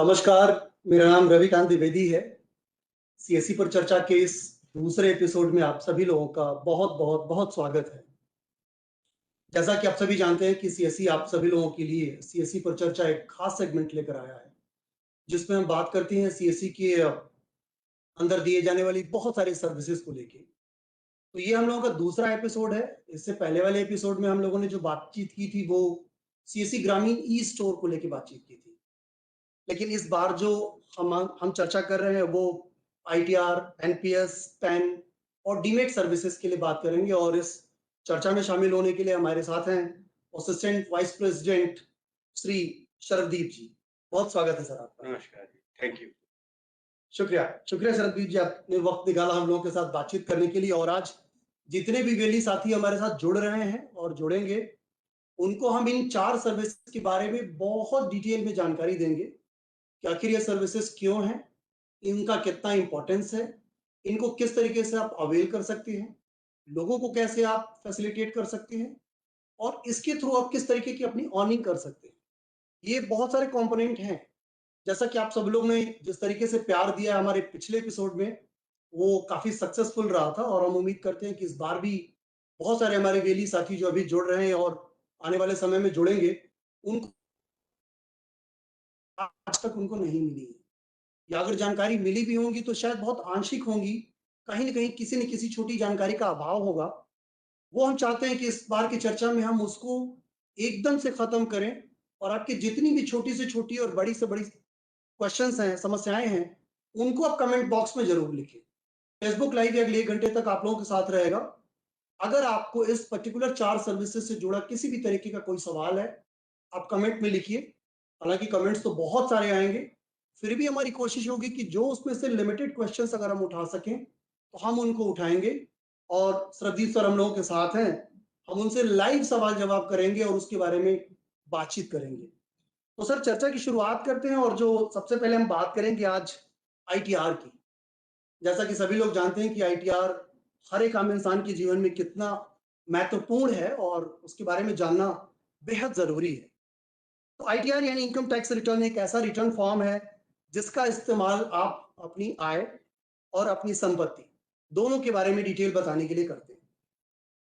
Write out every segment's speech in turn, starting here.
नमस्कार, मेरा नाम रविकांत द्विवेदी है। सीएसई पर चर्चा के इस दूसरे एपिसोड में आप सभी लोगों का बहुत स्वागत है। जैसा कि आप सभी जानते हैं कि सीएसई आप सभी लोगों के लिए सीएसई पर चर्चा एक खास सेगमेंट लेकर आया है, जिसमें हम बात करते हैं सीएसई के अंदर दिए जाने वाली बहुत सारी सर्विसेज को लेके। तो ये हम लोगों का दूसरा एपिसोड है। इससे पहले वाले एपिसोड में हम लोगों ने जो बातचीत की थी वो सीएसई ग्रामीण ई स्टोर को लेके बातचीत की थी। लेकिन इस बार जो हम चर्चा कर रहे हैं वो आईटीआर, एनपीएस, पैन और डीमेट सर्विसेज के लिए बात करेंगे। और इस चर्चा में शामिल होने के लिए हमारे साथ हैं असिस्टेंट वाइस प्रेसिडेंट श्री शरदीप जी। बहुत स्वागत है सर आपका। नमस्कार जी, थैंक यू। शुक्रिया शुक्रिया शरदीप जी, आपने वक्त निकाला हम लोगों के साथ बातचीत करने के लिए। और आज जितने भी वेली साथी हमारे साथ जुड़ रहे हैं और जुड़ेंगे, उनको हम इन 4 सर्विस के बारे में बहुत डिटेल में जानकारी देंगे कि आखिर ये सर्विसेज क्यों हैं, इनका कितना इंपॉर्टेंस है, इनको किस तरीके से आप अवेल कर सकते हैं, लोगों को कैसे आप फैसिलिटेट कर सकते हैं और इसके थ्रू आप किस तरीके की अपनी अर्निंग कर सकते हैं। ये बहुत सारे कंपोनेंट हैं। जैसा कि आप सब लोग ने जिस तरीके से प्यार दिया हमारे पिछले एपिसोड में, वो काफी सक्सेसफुल रहा था और हम उम्मीद करते हैं कि इस बार भी बहुत सारे हमारे वेली साथी जो अभी जुड़ रहे हैं और आने वाले समय में जुड़ेंगे, उनको आज तक उनको नहीं मिली है, या अगर जानकारी मिली भी होंगी तो शायद बहुत आंशिक होंगी। कहीं न कहीं किसी न किसी छोटी जानकारी का अभाव होगा। वो हम चाहते हैं कि इस बार की चर्चा में हम उसको एकदम से खत्म करें और आपकी जितनी भी छोटी से छोटी और बड़ी से बड़ी क्वेश्चंस हैं, समस्याएं हैं, उनको आप कमेंट बॉक्स में जरूर लिखें। फेसबुक लाइव अगले 1 घंटे तक आप लोगों के साथ रहेगा। अगर आपको इस पर्टिकुलर 4 सर्विसेज से जुड़ा किसी भी तरीके का कोई सवाल है, आप कमेंट में लिखिए। हालांकि कमेंट्स तो बहुत सारे आएंगे, फिर भी हमारी कोशिश होगी कि जो उसमें से लिमिटेड क्वेश्चंस अगर हम उठा सकें तो हम उनको उठाएंगे। और श्रद्धीप सर हम लोगों के साथ हैं, हम उनसे लाइव सवाल जवाब करेंगे और उसके बारे में बातचीत करेंगे। तो सर चर्चा की शुरुआत करते हैं और जो सबसे पहले हम बात करेंगे आज आईटीआर की। जैसा कि सभी लोग जानते हैं कि आईटीआर हर एक आम इंसान के जीवन में कितना महत्वपूर्ण है और उसके बारे में जानना बेहद जरूरी है। तो आईटीआर यानी इनकम टैक्स रिटर्न एक ऐसा रिटर्न फॉर्म है जिसका इस्तेमाल आप अपनी आय और अपनी संपत्ति दोनों के बारे में डिटेल बताने के लिए करते हैं।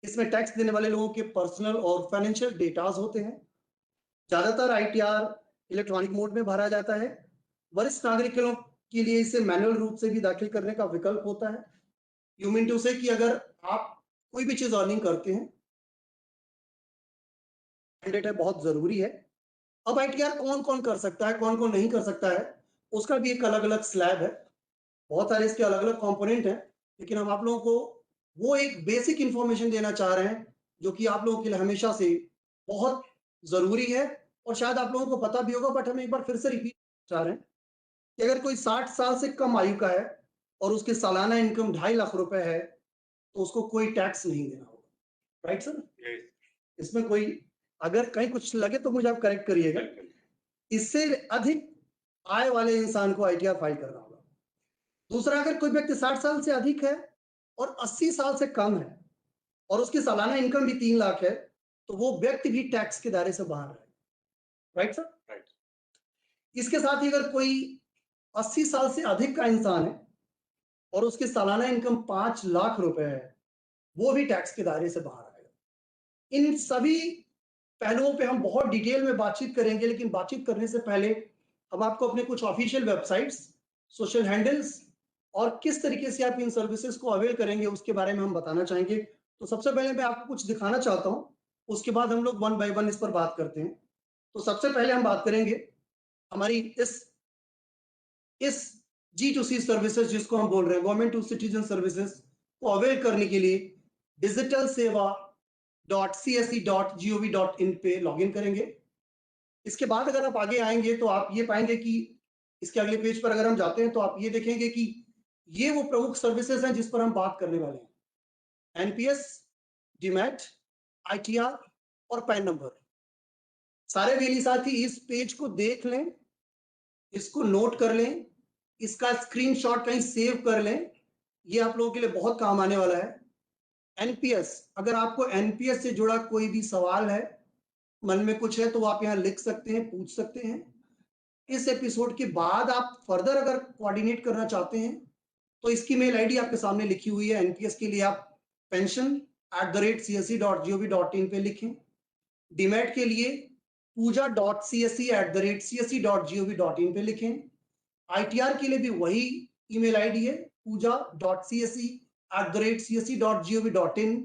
इसमें टैक्स देने वाले लोगों के पर्सनल और फाइनेंशियल डेटाज होते हैं। ज्यादातर आईटीआर इलेक्ट्रॉनिक मोड में भरा जाता है। वरिष्ठ नागरिकों के लिए इसे मैनुअल रूप से भी दाखिल करने का विकल्प होता है। यू मीन टू से कि अगर आप कोई भी चीज अर्निंग करते हैं, डेटा बहुत जरूरी है। अब आईटीआर कौन कौन कर सकता है, कौन कौन नहीं कर सकता है, उसका भी एक अलग अलग स्लैब है। बहुत सारे इसके अलग अलग कंपोनेंट हैं, लेकिन हम आप लोगों को वो एक बेसिक इंफॉर्मेशन देना चाह रहे हैं जो कि आप लोगों के लिए हमेशा से बहुत जरूरी है। और शायद आप लोगों को पता भी होगा, बट हम एक बार फिर से रिपीट चाह रहे हैं कि अगर कोई 60 साल से कम आयु का है और उसकी सालाना इनकम 2.5 लाख रुपए है तो उसको कोई टैक्स नहीं देना होगा। Right sir? इसमें कोई अगर कहीं कुछ लगे तो मुझे आप करेक्ट करिएगा। इससे अधिक आय वाले इंसान को आईटीआर फाइल करना होगा। दूसरा, अगर कोई व्यक्ति 60 साल से अधिक है और 80 साल से कम है और उसकी सालाना इनकम भी 3 लाख है तो वो व्यक्ति भी टैक्स के दायरे से बाहर है। Right sir? राइट। इसके साथ ही अगर कोई 80 साल से अधिक का इंसान है और उसकी सालाना इनकम 5 लाख रुपए है, वो भी टैक्स के दायरे से बाहर आएगा। इन सभी पहलुओं पे हम बहुत डिटेल में बातचीत करेंगे, लेकिन बातचीत करने से पहले हम आपको अपने कुछ ऑफिशियल वेबसाइट्स, सोशल हैंडल्स और किस तरीके से आप इन सर्विसेज को अवेल करेंगे उसके बारे में हम बताना चाहेंगे। तो सबसे पहले मैं आपको कुछ दिखाना चाहता हूं, उसके बाद हम लोग वन बाय वन इस पर बात करते हैं। तो सबसे पहले हम बात करेंगे हमारी इस G2C सर्विसेज जिसको हम बोल रहे हैं गवर्नमेंट टू सिटीजन सर्विसेज को अवेल करने के लिए डिजिटल सेवा .cse.gov.in पे लॉगिन करेंगे। इसके बाद अगर आप आगे आएंगे तो आप ये पाएंगे कि इसके अगले पेज पर अगर हम जाते हैं तो आप ये देखेंगे कि ये वो प्रमुख सर्विसेज हैं जिस पर हम बात करने वाले हैं। एनपीएस, डीमैट, आईटीआर और पैन नंबर। सारे वेली साथी इस पेज को देख लें, इसको नोट कर लें, इसका स्क्रीनशॉट कहीं सेव कर लें, ये आप लोगों के लिए बहुत काम आने वाला है। एनपीएस, अगर आपको एनपीएस से जुड़ा कोई भी सवाल है, मन में कुछ है तो आप यहाँ लिख सकते हैं, पूछ सकते हैं। इस एपिसोड के बाद आप फर्दर अगर कोऑर्डिनेट करना चाहते हैं तो इसकी मेल आईडी आपके सामने लिखी हुई है। एनपीएस के लिए आप pension@csc.gov.in पे लिखें। डीमैट के लिए puja.csc@csc.gov.in पे लिखें। आईटीआर के लिए भी वही ईमेल आईडी है, puja.csc@csc.gov.in।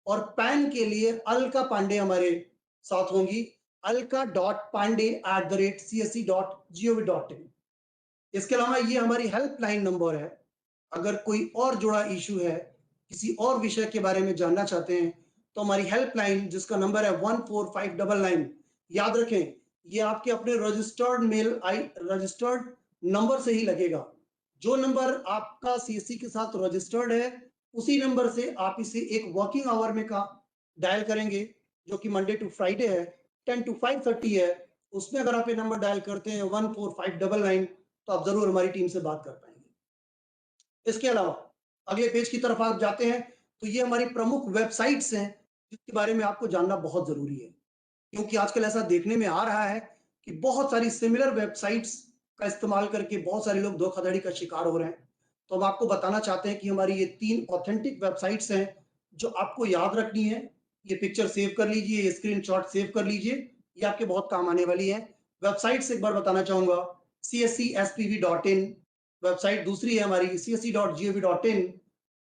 और पैन के लिए अलका पांडे हमारे साथ होंगी, alka.pandey@csc.gov.in। इसके अलावा ये हमारी हेल्पलाइन नंबर है। अगर कोई और जुड़ा इशू है, किसी और विषय के बारे में जानना चाहते हैं, तो हमारी हेल्पलाइन जिसका नंबर है 14599, याद रखें ये आपके अपने रजिस्टर्ड नंबर से ही लगेगा। जो नंबर आपका सीएससी के साथ रजिस्टर्ड है, उसी नंबर से आप इसे एक वर्किंग आवर में का डायल करेंगे, जो कि मंडे टू फ्राइडे है, 10 to 5:30 है। उसमें अगर आप ये नंबर डायल करते हैं 14599, तो आप जरूर हमारी टीम से बात कर पाएंगे। इसके अलावा अगले पेज की तरफ आप जाते हैं तो ये हमारी प्रमुख वेबसाइट्स हैं जिसके बारे में आपको जानना बहुत जरूरी है, क्योंकि आजकल ऐसा देखने में आ रहा है कि बहुत सारी सिमिलर वेबसाइट्स का इस्तेमाल करके बहुत सारे लोग धोखाधड़ी का शिकार हो रहे हैं। तो हम आपको बताना चाहते हैं कि हमारी ये 3 ऑथेंटिक वेबसाइट्स हैं जो आपको याद रखनी है। ये पिक्चर सेव कर लीजिए, ये स्क्रीनशॉट सेव कर लीजिए, ये आपके बहुत काम आने वाली है। वेबसाइट्स एक बार बताना चाहूंगा, cscspv.in वेबसाइट दूसरी है हमारी, csc.gov.in।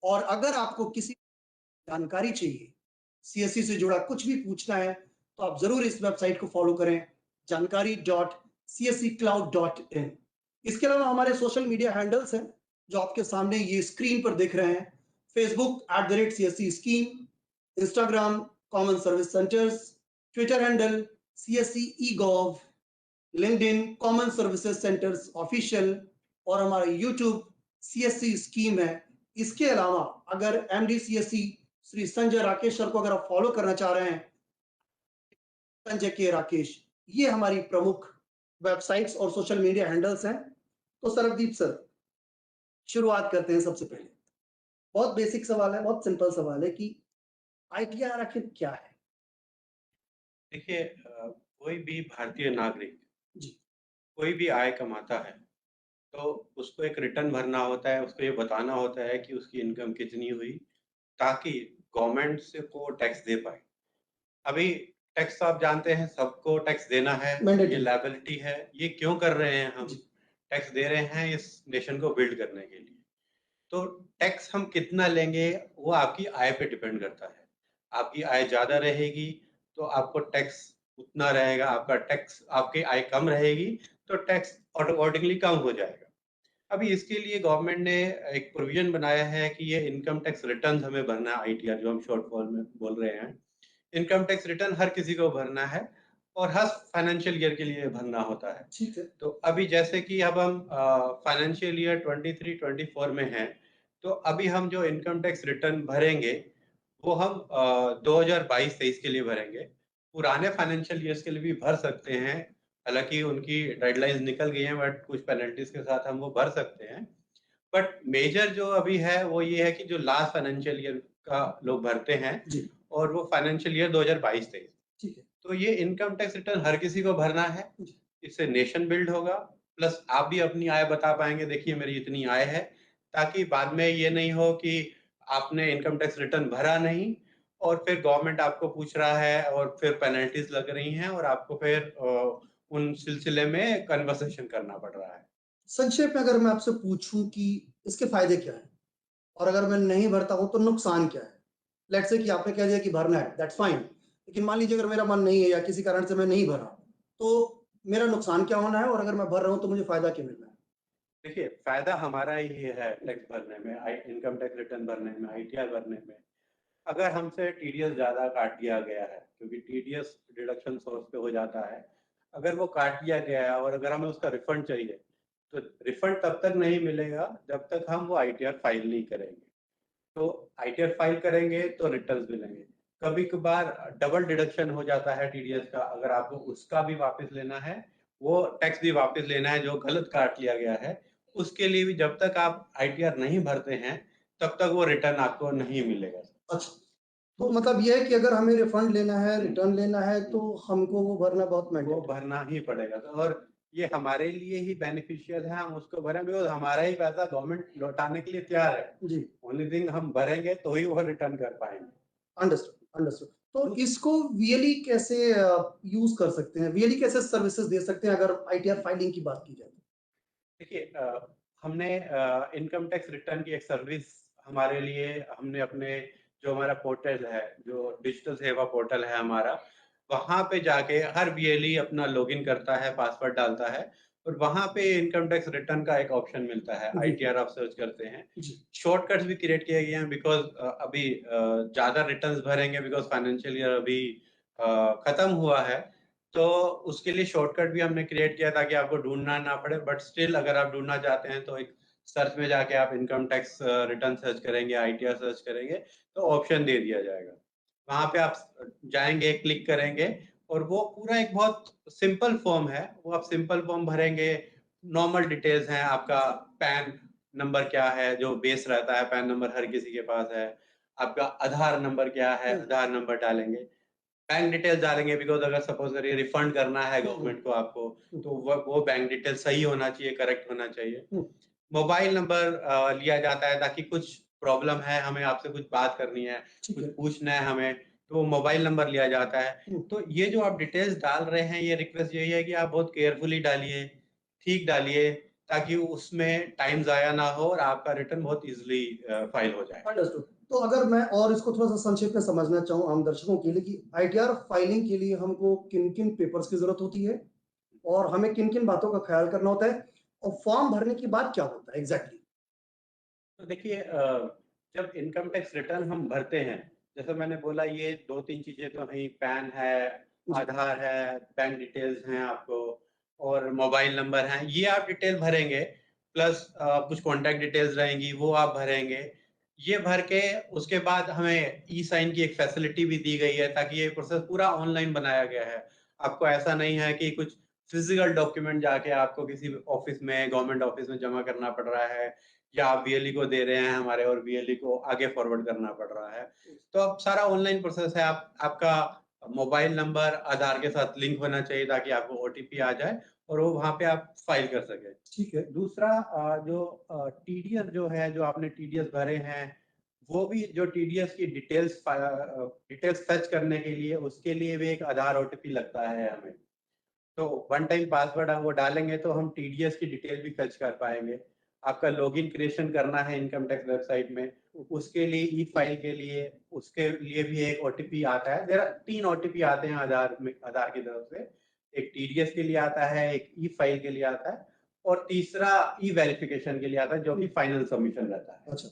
और अगर आपको किसी जानकारी चाहिए, सीएससी से जुड़ा कुछ भी पूछना है, तो आप जरूर इस वेबसाइट को फॉलो करें, जानकारी.csccloud.in। इसके अलावा हमारे सोशल मीडिया हैंडल्स हैं जो आपके सामने ये स्क्रीन पर दिख रहे हैं। Facebook @CSC scheme, Instagram common service centres, Twitter handle CSC eGov, LinkedIn common services centres official, और हमारा यूट्यूब CSC स्कीम है। इसके अलावा अगर MD CSC Shri Sanjay Rakesh sir को अगर आप फॉलो करना चाह रहे हैं, संजय के राकेश, ये हमारी प्रमुख वेबसाइट्स और सोशल मीडिया हैंडल्स हैं। तो सरबदीप सर, शुरुआत करते हैं। सबसे पहले बहुत बेसिक सवाल है, बहुत सिंपल सवाल है कि आईटीआर आखिर क्या है? देखिए, कोई भी भारतीय नागरिक जी, कोई भी आय कमाता है तो उसको एक रिटर्न भरना होता है, उसको ये बताना होता है कि उसकी इनकम कितनी हुई, ताकि गवर्नमेंट से को टैक्स दे पाए। अभी टैक्स तो आप जानते हैं, सबको टैक्स देना है, ये मैंडेटरी। लायबिलिटी है। ये क्यों कर रहे हैं हम? जी, टैक्स दे रहे हैं इस नेशन को बिल्ड करने के लिए। तो टैक्स हम कितना लेंगे वो आपकी आय पे डिपेंड करता है। आपकी आय ज़्यादा रहेगी तो आपको टैक्स उतना रहेगा, आपकी आय कम रहेगी तो टैक्स अकॉर्डिंगली कम हो जाएगा। अभी इसके लिए गवर्नमेंट ने एक प्रोविजन बनाया है कि ये इनकम टैक्स रिटर्न हमें भरना है, आईटीआर जो हम शॉर्ट फॉर्म में बोल रहे हैं। इनकम टैक्स रिटर्न हर किसी को भरना है और हर फाइनेंशियल ईयर के लिए भरना होता है। ठीक है। तो अभी जैसे कि अब हम फाइनेंशियल ईयर 23-24 में हैं, तो अभी हम जो इनकम टैक्स रिटर्न भरेंगे वो हम 2022-23 के लिए भरेंगे। पुराने फाइनेंशियल ईयर्स के लिए भी भर सकते हैं, हालांकि उनकी गाइडलाइंस निकल गई हैं, बट कुछ पेनल्टीज के साथ हम वो भर सकते हैं। बट मेजर जो अभी है वो ये है कि जो लास्ट फाइनेंशियल ईयर का लोग भरते हैं, जी, और वो फाइनेंशियल ईयर 2022-23। ठीक है। तो ये इनकम टैक्स रिटर्न हर किसी को भरना है। जी, इससे नेशन बिल्ड होगा, प्लस आप भी अपनी आय बता पाएंगे, देखिए मेरी इतनी आय है, ताकि बाद में ये नहीं हो कि आपने इनकम टैक्स रिटर्न भरा नहीं और फिर गवर्नमेंट आपको पूछ रहा है और फिर पेनल्टीज लग रही हैं और आपको फिर उन सिलसिले में कन्वर्सेशन करना पड़ रहा है। संक्षेप में अगर मैं आपसे पूछूं कि इसके फायदे क्या हैं और अगर मैं नहीं भरता हूं तो नुकसान क्या है? लेट्स से कि आपने कह दिया कि भरना है, दैट्स फाइन, लेकिन मान लीजिए अगर मेरा मन नहीं है या किसी कारण से मैं नहीं भरा, तो मेरा नुकसान क्या होना है और अगर मैं भर रहा हूं तो मुझे फायदा क्या मिलना है? देखिए, फायदा हमारा ही है टैक्स भरने में, इनकम टैक्स रिटर्न भरने में, आईटीआर भरने में। अगर हमसे टीडीएस ज़्यादा काट दिया गया है, क्योंकि टीडीएस डिडक्शन सोर्स पे हो जाता है, अगर वो काट दिया गया है और अगर हमें उसका रिफंड चाहिए, तो रिफंड तब तक नहीं मिलेगा जब तक हम वो आईटीआर फाइल नहीं करेंगे। तो आईटीआर फाइल करेंगे तो रिटर्न्स मिलेंगे। कभी कभार डबल डिडक्शन हो जाता है टीडीएस का, अगर आपको उसका भी वापस लेना है, वो टैक्स भी वापस लेना है जो गलत काट लिया गया है, उसके लिए भी जब तक आप आईटीआर नहीं भरते हैं तब तक वो रिटर्न आपको नहीं मिलेगा। अच्छा, तो मतलब ये है कि अगर हमें रिफंड लेना है, रिटर्न लेना है, तो हमको वो भरना बहुत वो मैंडेटरी है। भरना ही पड़ेगा। तो और ये हमारे लिए ही बेनिफिशियल है, हम उसको भरें, बिकॉज हमारा ही पैसा गवर्नमेंट लौटाने के लिए तैयार है। जी। ओनली थिंग हम भरेंगे तो ही वो रिटर्न कर पाएंगे। Understood, understood. तो इसको वीएलई कैसे यूज कर सकते हैं, वीएलई कैसे सर्विसेज दे सकते हैं अगर आईटीआर फाइलिंग की बात की जाए तो? देखिए, हमने इनकम टैक्स रिटर्न की एक सर्विस हमारे लिए, हमने अपने जो हमारा पोर्टल है, जो डिजिटल सेवा पोर्टल है हमारा, वहाँ पे जाके हर बीएलई अपना लॉगिन करता है, पासवर्ड डालता है, और वहाँ पे इनकम टैक्स रिटर्न का एक ऑप्शन मिलता है, जी। आईटीआर आप सर्च करते हैं। जी। शॉर्टकट्स भी क्रिएट किए गए हैं, बिकॉज अभी ज़्यादा रिटर्न्स भरेंगे, बिकॉज फाइनेंशियल ईयर अभी खत्म हुआ है, तो उसके लिए शॉर्टकट भी हमने क्रिएट किया ताकि आपको ढूंढना ना पड़े। बट स्टिल अगर आप ढूंढना चाहते हैं तो एक सर्च में जाके आप इनकम टैक्स रिटर्न सर्च करेंगे, आईटीआर सर्च करेंगे, तो ऑप्शन दे दिया जाएगा। वहां पे आप जाएंगे, क्लिक करेंगे, और वो पूरा एक बहुत सिंपल फॉर्म है, वो आप सिंपल फॉर्म भरेंगे। नॉर्मल डिटेल्स हैं, आपका पैन नंबर क्या है, जो बेस रहता है, पैन नंबर हर किसी के पास है। आपका आधार नंबर क्या है, आधार नंबर डालेंगे। बैंक डिटेल्स डालेंगे, बिकॉज अगर सपोज करिए रिफंड करना है गवर्नमेंट को आपको, तो वो बैंक डिटेल सही होना चाहिए, करेक्ट होना चाहिए। मोबाइल नंबर लिया जाता है ताकि कुछ प्रॉब्लम है, हमें आपसे कुछ बात करनी है, कुछ पूछना है हमें, तो मोबाइल नंबर लिया जाता है। तो ये जो आप डिटेल्स डाल रहे हैं, ये रिक्वेस्ट यही है कि आप बहुत केयरफुली डालिए, ठीक डालिए, ताकि उसमें टाइम ज़ाया ना हो और आपका रिटर्न बहुत इजीली फाइल हो जाए। अंडरस्टूड। तो अगर मैं और इसको थोड़ा-सा संक्षेप में समझना चाहूँ आम दर्शकों के लिए कि आईटीआर फाइलिंग के लिए हमको किन-किन पेपर्स की ज़रूरत होती है और हमें किन-किन बातों का ख़्याल करना होता है और फॉर्म भरने के बाद क्या होता है एग्ज़ैक्टली? तो देखिए, जब इनकम टैक्स रिटर्न हम भरते हैं, जैसे मैंने बोला, ये 2-3 चीज़ें तो हैं, पैन है, आधार है, बैंक डिटेल्स हैं आपको, और मोबाइल नंबर है, ये आप डिटेल भरेंगे, प्लस कुछ कॉन्टैक्ट डिटेल्स रहेंगी, वो आप भरेंगे। ये भर के उसके बाद हमें ई-साइन की एक फैसिलिटी भी दी गई है, ताकि ये प्रोसेस पूरा ऑनलाइन बनाया गया है। आपको ऐसा नहीं है कि कुछ फिजिकल डॉक्यूमेंट जाके आपको किसी ऑफिस में, गवर्नमेंट ऑफिस में जमा करना पड़ रहा है, या आप बीएलई को दे रहे हैं हमारे, और बीएलई को आगे फॉरवर्ड करना पड़ रहा है। तो अब सारा ऑनलाइन प्रोसेस है। आपका मोबाइल नंबर आधार के साथ लिंक होना चाहिए ताकि आपको ओटीपी आ जाए और वो वहाँ पे आप फाइल कर सकें। ठीक है। दूसरा, जो टीडीएस जो है, जो आपने टीडीएस भरे हैं, वो भी जो टीडीएस की डिटेल्स फैच करने के लिए, उसके लिए भी एक आधार ओटीपी लगता है हमें। तो वन टाइम पासवर्ड हम वो डालेंगे तो हम टीडीएस की डिटेल भी फैच कर पाएंगे। आपका लॉगिन क्रिएशन करना है इनकम टैक्स वेबसाइट में, उसके लिए ई फाइल के लिए, उसके लिए भी एक ओटीपी आता है। 3 ओटीपी आते हैं आधार में, आधार की तरफ से। एक टीडीएस के लिए आता है, एक ई फाइल के लिए आता है, और तीसरा ई वेरिफिकेशन के लिए आता है, जो कि फाइनल सबमिशन रहता है। अच्छा।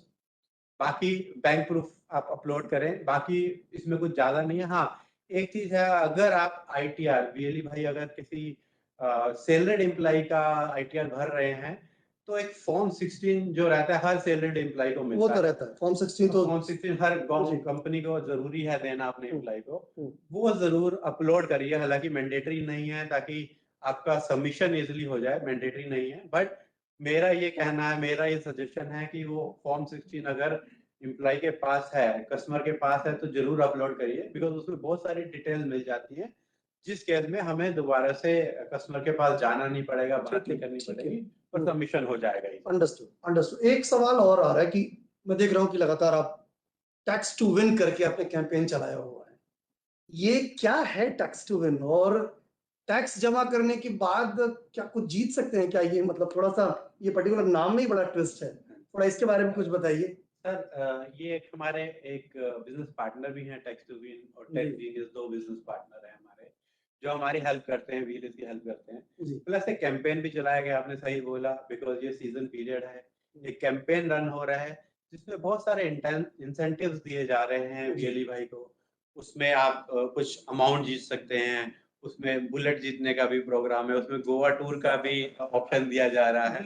बाकी बैंक प्रूफ आप अपलोड करें, बाकी इसमें कुछ ज्यादा नहीं है। हाँ, एक चीज है, अगर आप आईटीआर, बीएलई भाई अगर किसी सैलरीड एम्प्लॉय का आईटीआर भर रहे हैं, तो एक फॉर्म 16 जो रहता है, हर सैलरीड एम्प्लॉय को वो मिलता तो है। रहता है, फॉर्म 16 तो फॉर्म 16 हर जी। कंपनी को जरूरी है देना अपने एम्प्लॉय को। हुँ। वो जरूर अपलोड करिए, हालांकि मैंडेटरी नहीं है, ताकि आपका सबमिशन इजीली हो जाए, मैंडेटरी नहीं है। बट मेरा ये कहना है, मेरा ये सजेशन है कि वो फॉर्म 16 अगर एम्प्लॉय के पास है, कस्टमर के पास है, तो जरूर अपलोड करिए, बिकॉज उसमें बहुत सारी डिटेल मिल जाती है, जिस केस में हमें दोबारा से कस्टमर के पास जाना नहीं पड़ेगा, बात नहीं करनी पड़ेगी, और सबमिशन हो जाएगा ही। Understood, understood. एक सवाल और आ रहा है कि मैं देख रहा हूँ कि लगातार आप टैक्स टू विन करके आपने कैंपेन चलाया हुआ है। ये क्या है टैक्स टू विन और टैक्स जमा करने के बाद क्या कुछ जीत सकते हैं क्या? ये मतलब थोड़ा-सा ये पर्टिकुलर नाम में ही बड़ा ट्विस्ट है। थोड़ा इसके बारे में कुछ बताइए। सर, ये एक हमारे एक बिजनेस पार्टनर भी हैं, टैक्स टू विन और टैक्स जीनियस, 2 बिजनेस पार्टनर हैं हमारे, जो हमारी हेल्प करते हैं, व्हीलर्स की हेल्प करते हैं। जी। प्लस एक कैंपेन भी चलाया गया, आपने सही बोला, बिकॉज ये सीजन पीरियड है। एक कैंपेन रन हो रहा है, जिसमें बहुत सारे इंसेंटिव्स दिए जा रहे हैं बीएलई भाई को। उसमें आप कुछ अमाउंट जीत सकते हैं, उसमें बुलेट जीतने का भी प्रोग्राम है, उसमें गोवा टूर का भी ऑप्शन दिया जा रहा है।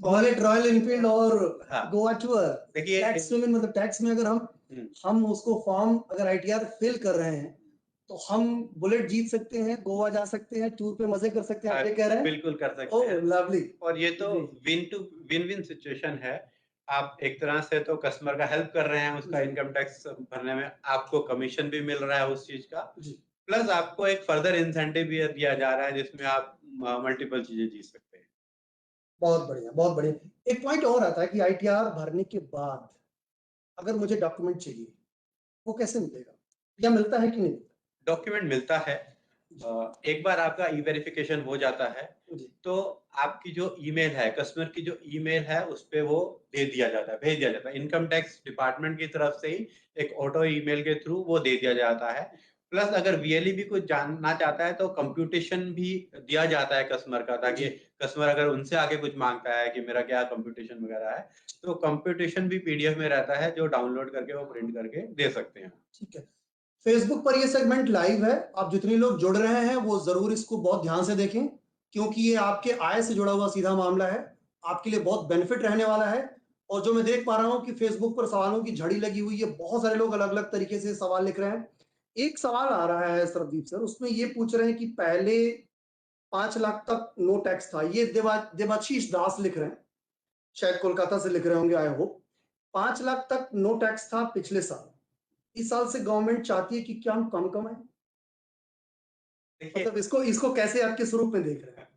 बुलेट रॉयल एनफील्ड और हाँ, गोवा टूर। देखिए, टैक्स में मतलब टैक्स में अगर हम उसको फॉर्म अगर आईटीआर फिल कर रहे हैं तो हम बुलेट जीत सकते हैं, गोवा जा सकते हैं, टूर पे मजे कर सकते हैं, आप ये कह रहे हैं? बिल्कुल कर सकते ओह हैं। लवली। और ये तो जी। विन विन सिचुएशन है। आप एक तरह से तो कस्टमर का हेल्प कर रहे हैं, उसका जी। इनकम टैक्स भरने में, आपको कमीशन भी मिल रहा है उस चीज का, जी। प्लस आपको एक फर्दर इंसेंटिव भी दिया जा रहा है, जिसमें आप मल्टीपल चीजें जी सकते हैं। बहुत बढ़िया, बहुत बढ़िया। एक पॉइंट और आता है कि आईटीआर भरने के बाद अगर मुझे डॉक्यूमेंट चाहिए, वो कैसे मिलेगा? या मिलता है कि नहीं मिलता? डॉक्यूमेंट मिलता है। एक बार आपका ई वेरिफिकेशन हो जाता है जी, तो आपकी जो ईमेल है, कस्टमर की जो ईमेल है उस पे वो दे दिया जाता है, भेज दिया जाता है। इनकम टैक्स डिपार्टमेंट की तरफ से ही एक ऑटो ईमेल के थ्रू वो दे दिया जाता है। प्लस अगर वीएलई भी कुछ जानना चाहता है तो कंप्यूटेशन भी दिया जाता है कस्टमर का, ताकि जी, कस्टमर अगर उनसे आके कुछ मांगता है कि मेरा क्या कंप्यूटेशन वगैरह है, तो कंप्यूटेशन भी पीडीएफ में रहता है जो डाउनलोड करके वो प्रिंट करके दे सकते हैं। ठीक है। फेसबुक पर ये सेगमेंट लाइव है। आप जितने लोग जुड़ रहे हैं वो जरूर इसको बहुत ध्यान से देखें, क्योंकि ये आपके आय से जुड़ा हुआ सीधा मामला है। आपके लिए बहुत बेनिफिट रहने वाला है। और जो मैं देख पा रहा हूं कि फेसबुक पर सवालों की झड़ी लगी हुई है, बहुत सारे लोग अलग अलग तरीके से सवाल लिख रहे हैं। एक सवाल आ रहा है सरदीप सर, उसमें ये पूछ रहे हैं कि पहले 5 लाख तक नो टैक्स था। ये देवाशीष दास लिख रहे हैं, शायद कोलकाता से लिख रहे होंगे, आई होप। 5 लाख तक नो टैक्स था पिछले साल। इस साल से गवर्नमेंट चाहती है कि क्या हम कम कमाएं? देखिए, मतलब इसको इसको कैसे आप किस रूप में देख रहे हैं?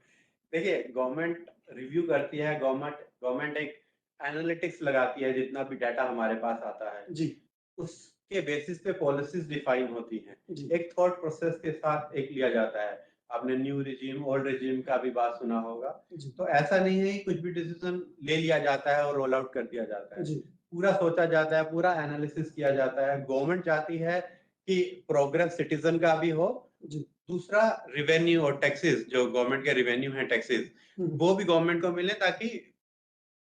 देखिए गवर्नमेंट रिव्यू करती है, गवर्नमेंट गवर्नमेंट एक एनालिटिक्स लगाती है, जितना भी डाटा हमारे पास आता है जी, उसके बेसिस पे पॉलिसीज डिफाइन होती हैं। जी, एक थॉट प्रोसेस के साथ एक लिया जाता है। आपने न्यू रिजीम ओल्ड रिजीम का भी बात सुना होगा। जी, तो ऐसा नहीं है कि कुछ भी डिसीजन ले लिया जाता है और रोल आउट कर दिया जाता है। जी, पूरा सोचा जाता है, पूरा एनालिसिस किया जाता है। गवर्नमेंट चाहती है कि प्रोग्रेस सिटीजन का भी हो। जी। दूसरा, रिवेन्यू और टैक्सेस, जो गवर्नमेंट के रिवेन्यू है टैक्सेस, हम्म, वो भी गवर्नमेंट को मिले ताकि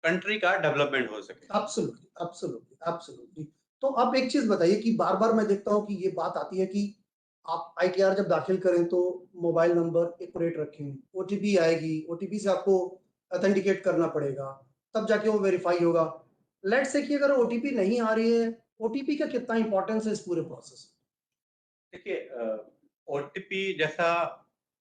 कंट्री का डेवलपमेंट हो सके। Absolutely, absolutely, absolutely. तो आप एक चीज बताइए कि बार बार मैं देखता हूँ कि ये बात आती है कि आप आईटीआर जब दाखिल करें तो मोबाइल नंबर एक्यूरेट रखें। ओटीपी आएगी, ओटीपी से आपको ऑथेंटिकेट करना पड़ेगा, तब जाके वो वेरीफाई होगा। लेट्स से कि अगर ओटीपी नहीं आ रही है, ओटीपी का कितना इंपॉर्टेंस है इस पूरे प्रोसेस देखिए, ओटीपी जैसा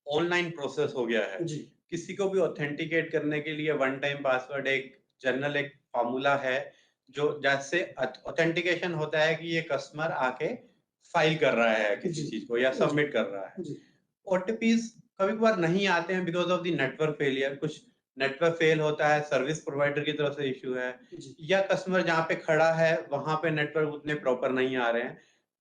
ऑनलाइन प्रोसेस हो गया है। में? जी, किसी को भी ऑथेंटिकेट करने के लिए वन टाइम पासवर्ड एक जनरल एक फार्मूला है, जो जैसे ऑथेंटिकेशन होता है कि ये कस्टमर आके फाइल कर रहा है किसी जी, चीज को या जी, सबमिट कर रहा है। जी, ओटीपीज कभी कभार नहीं आते हैं because of the network failure. कुछ नेटवर्क फेल होता है, सर्विस प्रोवाइडर की तरफ से इश्यू है, जी, या कस्टमर जहाँ पे खड़ा है वहां पे नेटवर्क उतने प्रॉपर नहीं आ रहे हैं।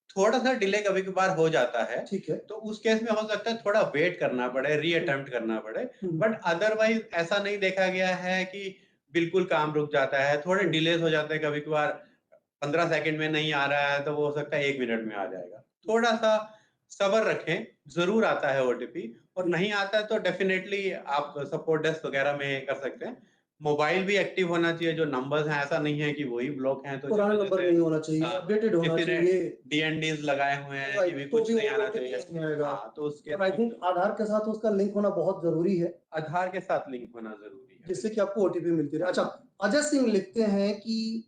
थोड़ा सा डिले कभी कभार हो जाता है। ठीक है। तो उस केस में हो सकता है थोड़ा वेट करना पड़े, री हुँ, अटेम्प्ट करना पड़े। हुँ, बट अदरवाइज ऐसा नहीं देखा गया है कि बिल्कुल काम रुक जाता है। थोड़े हुँ, डिलेस हो जाते हैं कभी कभार। 15 सेकंड में नहीं आ रहा है तो वो हो सकता है 1 मिनट में आ जाएगा। थोड़ा सा सब्र रखें, जरूर आता है ओटीपी। और नहीं आता है तो डेफिनेटली आप सपोर्ट डेस्क वगैरह में कर सकते हैं। मोबाइल भी एक्टिव होना चाहिए, जो नंबर्स हैं ऐसा नहीं है कि वही ब्लॉक हैं तो जिस पुराना वजह नंबर से नहीं होना चाहिए, हाँ, अपडेटेड होना किसी ने चाहिए। डीएनडीज लगाए हुए हैं कि राइट, भी तो कुछ भी नहीं वो आना ओटीपी चाहिए। नहीं आएगा। हाँ, तो उस केस और आई में थिंक आधार के साथ उसका लिंक होना बहुत ज़रूरी है, आधार के साथ लिंक होना जरूरी है, जिससे कि बिल्कुल। आपको ओटीपी मिलती रहे। हाँ अच्छा, जी। अजय सिंह लिखते हैं कि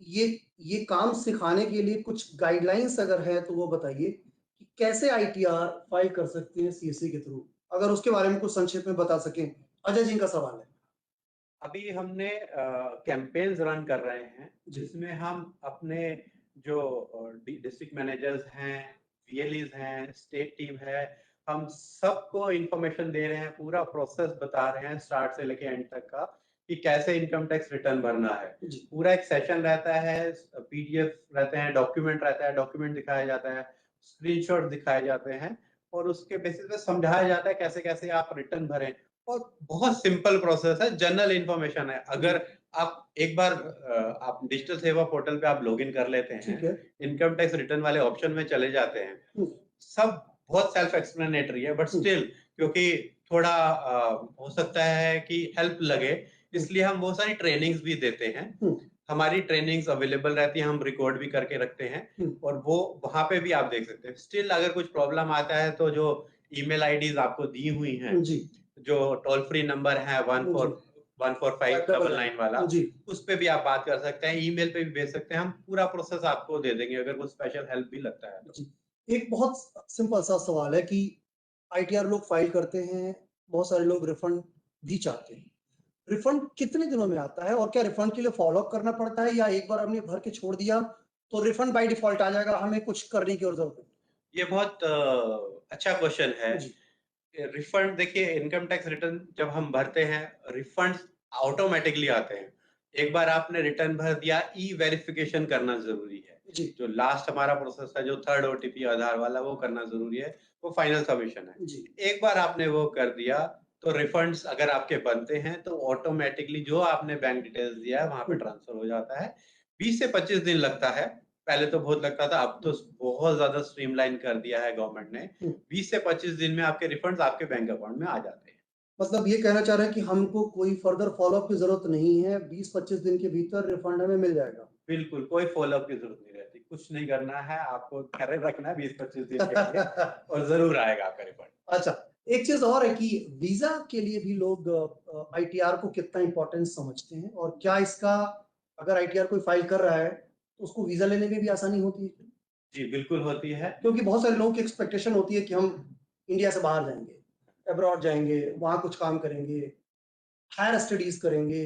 ये ये काम सिखाने के लिए कुछ गाइडलाइंस अगर है तो वो बताइए कि कैसे आईटीआर फाइल कर सकते हैं सीएससी के थ्रू? अगर उसके बारे में कुछ संक्षेप में बता सकें। अजय जी का सवाल है। अभी हमने कैंपेन्स रन कर रहे हैं, जी, जिसमें हम अपने जो डिस्ट्रिक्ट मैनेजर्स हैं, वीएलईज हैं, स्टेट टीम है, हम सबको इंफॉर्मेशन दे रहे हैं, पूरा प्रोसेस बता रहे हैं स्टार्ट से लेके एंड तक का, कि कैसे इनकम टैक्स रिटर्न भरना है। जी, पूरा एक सेशन रहता है, पीडीएफ रहते हैं, डॉक्यूमेंट रहता है, डॉक्यूमेंट दिखाया जाता है, स्क्रीनशॉट दिखाए जाते हैं, और उसके बेसिस पे समझाया जाता है कैसे कैसे आप रिटर्न भरें। और बहुत सिंपल प्रोसेस है, जनरल इंफॉर्मेशन है। जी, अगर आप एक बार आप डिजिटल सेवा पोर्टल पे आप लॉगिन कर लेते हैं, ठीक है। इनकम टैक्स रिटर्न वाले ऑप्शन में चले जाते हैं, हुँ, सब बहुत सेल्फ एक्सप्लेनेटरी है। बट हुँ, स्टिल, क्योंकि थोड़ा हो सकता है कि हेल्प लगे, हुँ, इसलिए हम बहुत सारी ट्रेनिंग्स भी देते हैं। हुँ, हमारी ट्रेनिंग्स अवेलेबल रहती हैं, हम रिकॉर्ड भी करके रखते हैं, हुँ, और वो वहां पे भी आप देख सकते हैं। स्टिल अगर कुछ प्रॉब्लम आता है तो जो ईमेल आईडीज आपको दी हुई हैं, जी, जो टोल फ्री नंबर है जी, 14599 वाला, 599 जी। उस पे भी आप बात कर सकते हैं, ईमेल पे भी भेज सकते हैं। हम पूरा प्रोसेस आपको दे देंगे अगर कुछ स्पेशल हेल्प भी लगता है तो। जी, एक बहुत सिंपल सा सवाल है कि आईटीआर लोग फाइल करते हैं, बहुत सारे लोग रिफंड भी चाहते हैं। रिफंड कितने दिनों में आता है और क्या रिफंड के लिए फॉलो अप करना पड़ता है, या एक बार हमने भर के छोड़ दिया तो रिफंड बाय डिफॉल्ट आ जाएगा, हमें कुछ करने की और जरूरत ये बहुत अच्छा क्वेश्चन है। नहीं? जी, रिफंड देखिए, इनकम टैक्स रिटर्न जब हम भरते हैं, रिफंड्स ऑटोमेटिकली आते हैं। एक बार आपने रिटर्न भर दिया, ई वेरिफिकेशन करना जरूरी है। जी जो लास्ट हमारा प्रोसेस है, जो थर्ड ओटीपी आधार वाला, वो करना जरूरी है। वो फाइनल सबमिशन है। जी एक बार आपने वो कर दिया, तो रिफंड्स अगर आपके बनते हैं तो ऑटोमेटिकली जो आपने बैंक डिटेल्स दिया है वहां पे हम्म, ट्रांसफर हो जाता है। 20 से 25 दिन लगता है। पहले तो बहुत लगता था, अब तो बहुत ज्यादा स्ट्रीमलाइन कर दिया है गवर्नमेंट ने। हम्म। 20 से 25 दिन में आपके रिफंड्स आपके बैंक अकाउंट में आ जाते हैं। मतलब ये कहना चाह रहे हैं कि हमको कोई फर्दर फॉलोअप की जरूरत नहीं है, 20-25 दिन के भीतर रिफंड हमें मिल जाएगा। बिल्कुल, कोई फ़ॉलो-अप की ज़रूरत नहीं रहती। कुछ नहीं करना है, आपको धैर्य रखना है 20-25 दिन के लिए और ज़रूर आएगा आपका रिफंड। अच्छा, एक चीज और है कि वीजा के लिए भी लोग आईटीआर को कितना इंपॉर्टेंस समझते हैं, और क्या इसका, अगर आईटीआर कोई फाइल कर रहा है तो उसको वीजा लेने में भी आसानी होती है? जी, बिल्कुल होती है। क्योंकि बहुत सारे लोगों की एक्सपेक्टेशन होती है कि हम इंडिया से बाहर जाएंगे, अब्रॉड जाएंगे, वहां कुछ काम करेंगे, हायर स्टडीज करेंगे,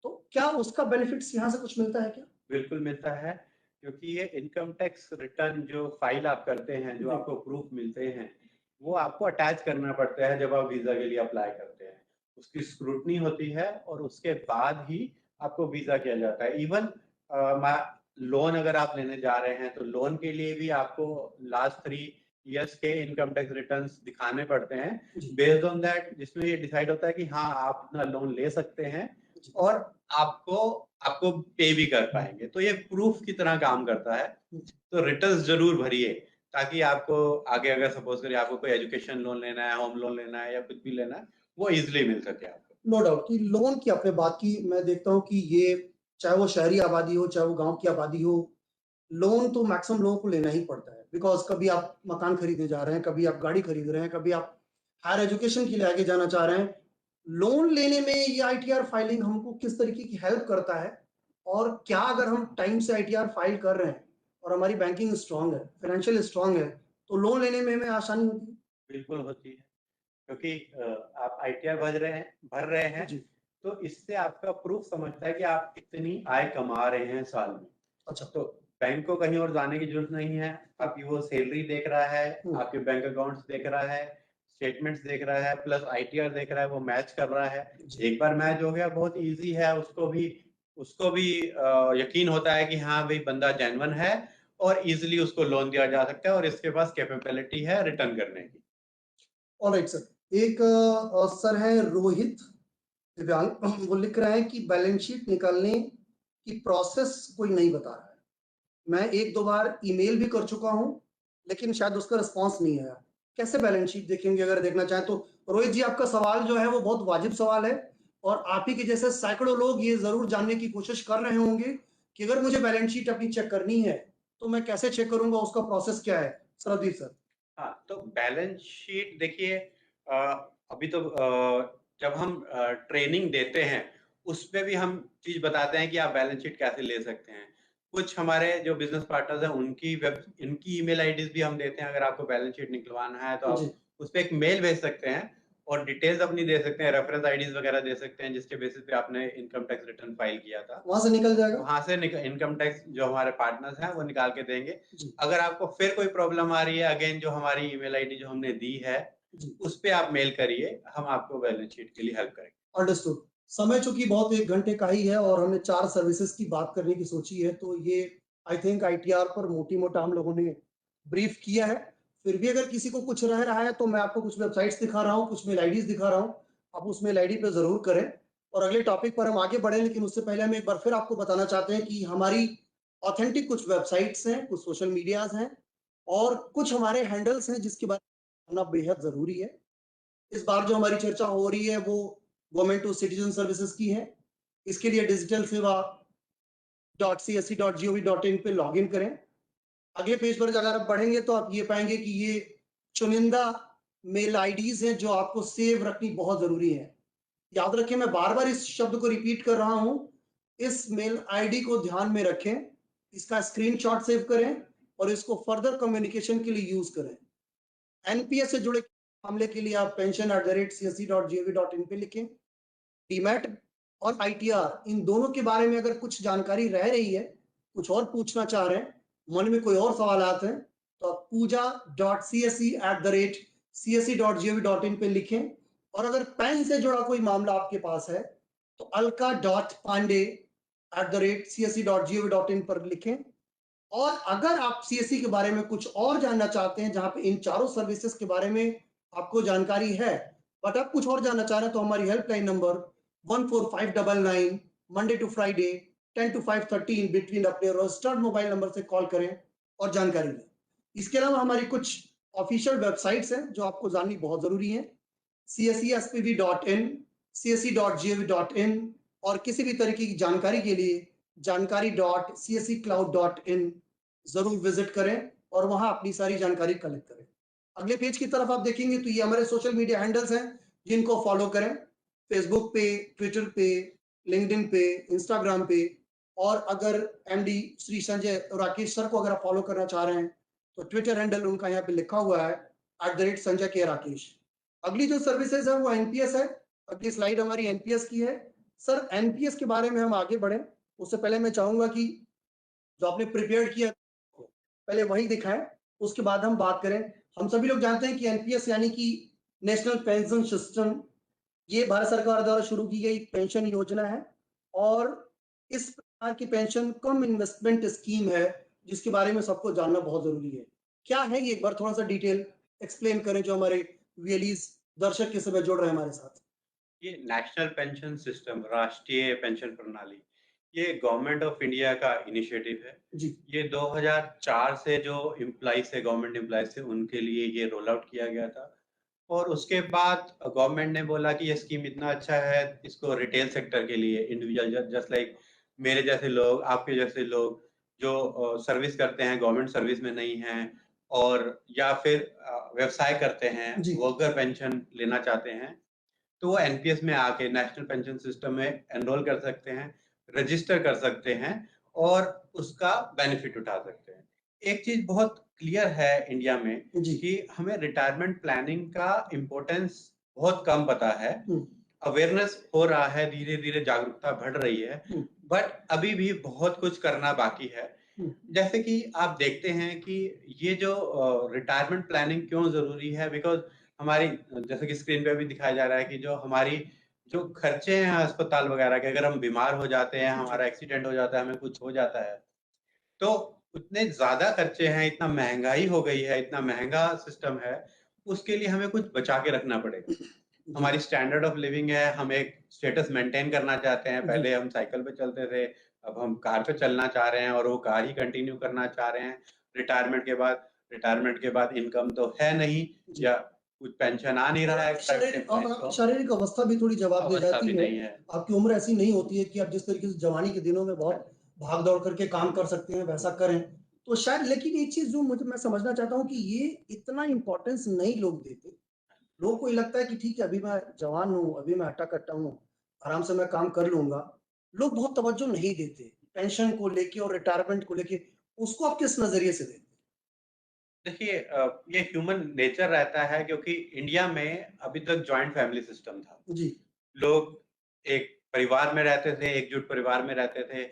तो क्या उसका बेनिफिट्स यहाँ से कुछ मिलता है क्या? बिल्कुल मिलता है, क्योंकि ये इनकम टैक्स रिटर्न जो फाइल आप करते हैं, जो जी आपको प्रूफ मिलते हैं, वो आपको अटैच करना पड़ता है जब आप वीज़ा के लिए अप्लाई करते हैं। उसकी स्क्रूटनी होती है और उसके बाद ही आपको वीज़ा किया जाता है। इवन लोन अगर आप लेने जा रहे हैं, तो लोन के लिए भी आपको लास्ट 3 ईयर्स के इनकम टैक्स रिटर्न्स दिखाने पड़ते हैं। जी बेस्ड ऑन दैट, जिसमें ये डिसाइड होता है कि हाँ, आप अपना लोन ले सकते हैं जी और आपको आपको पे भी कर पाएंगे। तो ये प्रूफ की तरह काम करता है। जी। तो रिटर्न्स जरूर भरिए, ताकि आपको आगे अगर सपोज करिए आपको कोई एजुकेशन लोन लेना है, होम लोन लेना है या कुछ भी लेना है, वो इजिली मिल सके आपको। नो डाउट कि लोन की आपने बात की, मैं देखता हूँ कि ये, चाहे वो शहरी आबादी हो चाहे वो गांव की आबादी हो, लोन तो मैक्सिमम लोगों को लेना ही पड़ता है। बिकॉज कभी आप मकान खरीदने जा रहे हैं, कभी आप गाड़ी खरीद रहे हैं, कभी आप हायर एजुकेशन के लिए आगे जाना चाह रहे हैं। लोन लेने में ये आईटीआर फाइलिंग हमको किस तरीके की हेल्प करता है, और क्या अगर हम टाइम से आईटीआर फाइल कर रहे हैं और हमारी बैंकिंग स्ट्रांग है, फाइनेंशियल स्ट्रांग है, तो लोन लेने में हमें आसानी होती बिल्कुल होती है, क्योंकि आप आईटीआर भर रहे हैं, है? जी तो इससे आपका प्रूफ समझता है कि आप कितनी आय कमा रहे हैं साल में। अच्छा। तो बैंक को कहीं और जाने की जरूरत नहीं है। आपकी वो सैलरी देख रहा है, हम्म, आपके बैंक अकाउंट्स देख रहा है, स्टेटमेंट्स देख रहा है, प्लस आईटीआर देख रहा है, वो मैच कर रहा है। जी। एक बार मैच हो गया, बहुत इजी है, उसको भी यकीन होता है कि हाँ भाई, बंदा जेन्युइन है और इजिली उसको लोन दिया जा सकता है और इसके पास कैपेबिलिटी है रिटर्न करने की। ऑलराइट सर, एक सर है रोहित दिव्यांग, वो लिख रहे हैं कि बैलेंस शीट निकालने की प्रोसेस कोई नहीं बता रहा है। मैं एक दो बार ईमेल भी कर चुका हूं, लेकिन शायद उसका रिस्पांस नहीं आया। कैसे बैलेंस शीट देखेंगे अगर देखना चाहें तो? रोहित जी, आपका सवाल जो है वो बहुत वाजिब सवाल है, और आप ही के जैसे सैकड़ों लोग ये जरूर जानने की कोशिश कर रहे होंगे कि अगर मुझे बैलेंस शीट अपनी चेक करनी है तो मैं कैसे चेक करूंगा, उसका प्रोसेस क्या है? सरदीप सर। हाँ, तो बैलेंस शीट देखिए, अभी तो जब हम ट्रेनिंग देते हैं, उसमें भी हम चीज बताते हैं कि आप बैलेंस शीट कैसे ले सकते हैं। कुछ हमारे जो बिजनेस पार्टनर्स हैं, इनकी ईमेल आईडीज भी हम देते हैं। अगर आपको बैलेंस शीट निकलवाना है तो जी, आप उस पर एक मेल भेज सकते हैं और डिटेल्स अपनी दे सकते हैं, रेफरेंस आईडीज वगैरह दे सकते हैं, जिसके बेसिस पे आपने इनकम टैक्स रिटर्न फाइल किया था। वहां से निकल जाएगा। वहां से इनकम टैक्स जो हमारे पार्टनर्स हैं वो निकाल के देंगे। जी अगर आपको फिर कोई प्रॉब्लम आ रही है, अगेन जो हमारी ईमेल आईडी जो हमने दी है, जी। उस पे आप मेल करिए, हम आपको बैलेंस शीट के लिए हेल्प करेंगे। अंडरस्टूड। समय चूंकि बहुत 1 घंटे का ही है और हमने 4 सर्विसेज की बात करने की सोची है, तो ये आई थिंक आईटीआर पर मोटी मोटा हम लोगों ने ब्रीफ किया है। फिर भी अगर किसी को कुछ रह रहा है तो मैं आपको कुछ वेबसाइट्स दिखा रहा हूँ, कुछ मेल आईडीज दिखा रहा हूँ, आप उस मेल आईडी पे जरूर करें। और अगले टॉपिक पर हम आगे बढ़े, लेकिन उससे पहले हम एक बार फिर आपको बताना चाहते हैं कि हमारी ऑथेंटिक कुछ वेबसाइट्स हैं, कुछ सोशल मीडियाज हैं, और कुछ हमारे हैंडल्स हैं जिसके बारे में जानना बेहद जरूरी है। इस बार जो हमारी चर्चा हो रही है वो गवर्नमेंट टू सिटीजन सर्विसेज की है। इसके लिए डिजिटल सेवा .csc.gov.in पे लॉग इन करें। अगले पेज पर अगर आप बढ़ेंगे तो आप ये पाएंगे कि ये चुनिंदा मेल आईडीज हैं जो आपको सेव रखनी बहुत जरूरी है। याद रखें, मैं बार बार इस शब्द को रिपीट कर रहा हूं, इस मेल आईडी को ध्यान में रखें, इसका स्क्रीनशॉट सेव करें और इसको फर्दर कम्युनिकेशन के लिए यूज करें। एनपीएस से जुड़े मामले के लिए आप pension@csc.gov.in पे लिखें। डीमैट और आईटीआर, इन दोनों के बारे में अगर कुछ जानकारी रह रही है, कुछ और पूछना चाह रहे हैं, मन में कोई और सवाल आते हैं, तो आप पूजा.csc@ csc.gov.in पे लिखें। और अगर पैन से जुड़ा कोई मामला आपके पास है तो alka.pandey@csc.gov.in पर लिखें। और अगर आप सीएससी के बारे में कुछ और जानना चाहते हैं, जहां पे इन चारों सर्विसेज के बारे में आपको जानकारी है, बट आप कुछ और जानना चाह रहे हैं, तो हमारी helpline number 14599 Monday to Friday 10 to 5:30 in between अपने रजिस्टर्ड मोबाइल नंबर से कॉल करें और जानकारी लें। इसके अलावा हमारी कुछ ऑफिशियल वेबसाइट्स हैं जो आपको जाननी बहुत जरूरी है। csespv.in, csc.gov.in, और किसी भी तरीके की जानकारी के लिए जानकारी.csccloud.in जरूर विजिट करें और वहां अपनी सारी जानकारी कलेक्ट करें। अगले पेज की तरफ आप देखेंगे तो ये हमारे सोशल मीडिया हैंडल्स हैं जिनको फॉलो करें, फेसबुक पे, ट्विटर पे, लिंक्डइन पे, इंस्टाग्राम पे। और अगर एमडी श्री संजय राकेश सर को अगर आप फॉलो करना चाह रहे हैं तो ट्विटर हैंडल उनका यहाँ पे लिखा हुआ है @संजय_राकेश। अगली जो सर्विसेज है वो एनपीएस है। अगली स्लाइड हमारी एनपीएस की है। सर, एनपीएस के बारे में हम आगे बढ़े उससे पहले मैं चाहूंगा कि जो आपने प्रिपेयर किया पहले वही दिखाएं, उसके बाद हम बात करें। हम सभी लोग जानते हैं कि एनपीएस यानी कि नेशनल पेंशन सिस्टम, ये भारत सरकार द्वारा शुरू की गई पेंशन योजना है। और इस प्रकार की पेंशन कम इन्वेस्टमेंट स्कीम है जिसके बारे में सबको जानना बहुत जरूरी है। क्या है ये, एक बार थोड़ा सा डिटेल एक्सप्लेन करें जो हमारे वीएलईज दर्शक के समय जुड़ रहे हैं हमारे साथ। ये नेशनल पेंशन सिस्टम, राष्ट्रीय पेंशन प्रणाली, ये गवर्नमेंट ऑफ इंडिया का इनिशिएटिव है। जी ये 2004 से जो एम्प्लॉइज थे, गवर्नमेंट एम्प्लॉइज थे, उनके लिए ये रोल आउट किया गया था। और उसके बाद गवर्नमेंट ने बोला कि ये स्कीम इतना अच्छा है, इसको रिटेल सेक्टर के लिए, इंडिविजुअल जस्ट लाइक मेरे जैसे लोग, आपके जैसे लोग जो सर्विस करते हैं, गवर्नमेंट सर्विस में नहीं हैं, और या फिर व्यवसाय करते हैं, जी वर्कर पेंशन लेना चाहते हैं, तो वो एनपीएस में आके नेशनल पेंशन सिस्टम में एनरोल कर सकते हैं, रजिस्टर कर सकते हैं और उसका बेनिफिट उठा सकते हैं। एक चीज बहुत क्लियर है इंडिया में जी कि हमें रिटायरमेंट प्लानिंग का इम्पोर्टेंस बहुत कम पता है। हम्म, अवेयरनेस हो रहा है, धीरे धीरे जागरूकता बढ़ रही है, हम्म, बट अभी भी बहुत कुछ करना बाकी है। हम्म, जैसे कि आप देखते हैं कि ये जो रिटायरमेंट प्लानिंग क्यों जरूरी है, बिकॉज हमारी, जैसे कि स्क्रीन पे भी दिखाया जा रहा है कि जो हमारी जो खर्चे हैं अस्पताल वगैरह के, अगर हम बीमार हो जाते हैं, जी हमारा एक्सीडेंट हो जाता है, हमें कुछ हो जाता है, तो उतने ज्यादा खर्चे हैं, इतना महंगाई हो गई है, इतना महंगा सिस्टम है, उसके लिए हमें कुछ बचा के रखना पड़ेगा। जी हमारी स्टैंडर्ड ऑफ लिविंग है, हम एक स्टेटस मेंटेन करना चाहते हैं। जी पहले हम साइकिल पे चलते थे, अब हम कार पे चलना चाह रहे हैं और वो कार ही कंटिन्यू करना चाह रहे हैं। रिटायरमेंट के बाद इनकम तो है नहीं, जी। या कुछ पेंशन आ नहीं रहा है प्राइवेट शारीरिक एम्प्लॉइज आपकी को, शारीरिक अवस्था भी थोड़ी जवाब दे अवस्था जाती भी है। नहीं है। आपकी उम्र ऐसी नहीं होती है कि आप जिस तरीके से जवानी के दिनों में बहुत भाग दौड़ करके काम कर सकते हैं वैसा करें। तो शायद, लेकिन एक चीज जो मुझे मैं समझना चाहता हूँ कि ये इतना इंपॉर्टेंस नहीं लोग देते। लोगों को ये लगता है कि ठीक है, अभी मैं जवान हूँ, अभी मैं हट्टा कट्टा हूँ, आराम से मैं काम कर लूंगा। लोग बहुत तवज्जो नहीं देते पेंशन को लेके और रिटायरमेंट को लेके। उसको आप किस नजरिए से देखते देखिए, ये ह्यूमन नेचर रहता है, क्योंकि इंडिया में अभी तक जॉइंट फैमिली सिस्टम था। हैं? जी लोग एक परिवार में रहते थे, एकजुट परिवार में रहते थे।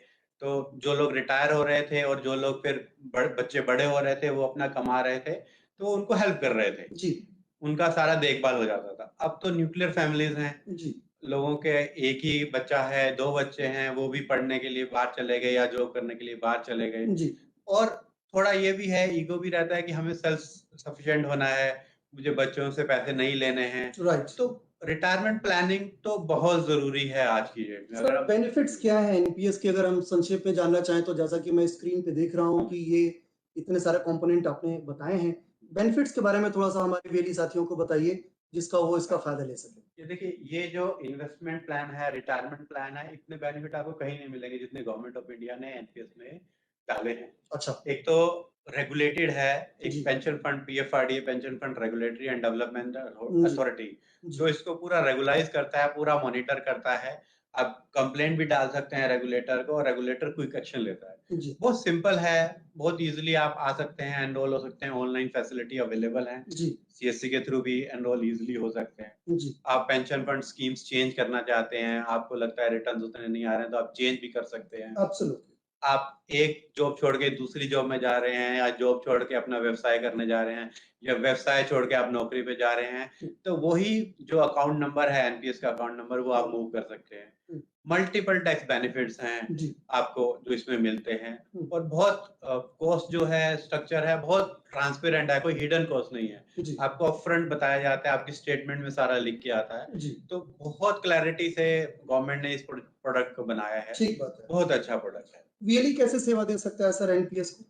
तो जो लोग रिटायर हो रहे थे और जो लोग फिर बच्चे बड़े हो रहे थे, वो अपना कमा रहे थे, तो वो उनको हेल्प कर रहे थे, जी उनका सारा देखभाल हो जाता था। अब तो न्यूक्लियर फैमिलीज हैं, जी लोगों के एक ही बच्चा है, दो बच्चे हैं, वो भी पढ़ने के लिए बाहर चले गए या जॉब करने के लिए बाहर चले गए। जी और थोड़ा ये भी है, ईगो भी रहता है कि हमें सेल्फ सफिशिएंट होना है, मुझे बच्चों से पैसे नहीं लेने हैं। राइट। तो रिटायरमेंट प्लानिंग तो बहुत ज़रूरी है आज की डेट में, अगर सर, आप। बेनिफिट्स क्या है एनपीएस के, अगर हम संक्षेप में जानना चाहें तो? जैसा कि मैं स्क्रीन पे देख रहा हूँ कि ये इतने सारे कंपोनेंट आपने बताए हैं, बेनिफिट्स के बारे में थोड़ा सा हमारे वेली साथियों को बताइए जिसका वो इसका फायदा ले सके। ये देखिए, ये जो इन्वेस्टमेंट प्लान है, रिटायरमेंट प्लान है, इतने बेनिफिट आपको कहीं नहीं मिलेंगे जितने गवर्नमेंट ऑफ इंडिया ने एनपीएस में डाले हैं। अच्छा। एक तो रेगुलेटेड है, एक जी pension fund, PFRDA pension fund regulatory and development जी अथॉरिटी, जी जो इसको पूरा रेगुलाइज करता है, पूरा मॉनिटर करता है। आप कंप्लेंट भी डाल सकते हैं रेगुलेटर को, और रेगुलेटर क्विक एक्शन लेता है। जी बहुत सिंपल है, बहुत इजीली आप आ सकते हैं, एनरोल हो सकते हैं, ऑनलाइन फैसिलिटी अवेलेबल है, जी सीएससी के थ्रू भी एनरोल इजीली हो सकते हैं। जी आप पेंशन फंड स्कीम्स चेंज करना चाहते हैं, आपको लगता है रिटर्न्स उतने नहीं आ रहे हैं, तो आप चेंज भी कर सकते हैं। एब्सोल्युटली। आप एक जॉब छोड़ के दूसरी जॉब में जा रहे हैं या जॉब छोड़ के अपना व्यवसाय करने जा रहे हैं या व्यवसाय छोड़ के आप नौकरी पे जा रहे हैं, तो वही जो अकाउंट नंबर है एनपीएस का अकाउंट नंबर वो आप मूव कर सकते हैं। मल्टीपल टैक्स बेनिफिट्स हैं जी। आपको जो इसमें मिलते हैं हुँ। और बहुत कॉस्ट जो है स्ट्रक्चर है बहुत ट्रांसपेरेंट है, कोई हिडन कॉस्ट नहीं है। जी। आपको अपफ्रंट बताया जाता है, आपकी स्टेटमेंट में सारा लिख के आता है। जी। तो बहुत क्लैरिटी से गवर्नमेंट ने इस प्रोडक्ट को बनाया है। ठीक बात है। बहुत अच्छा प्रोडक्ट है। वीएलई कैसे सेवा दे सकता है सर एनपीएस को?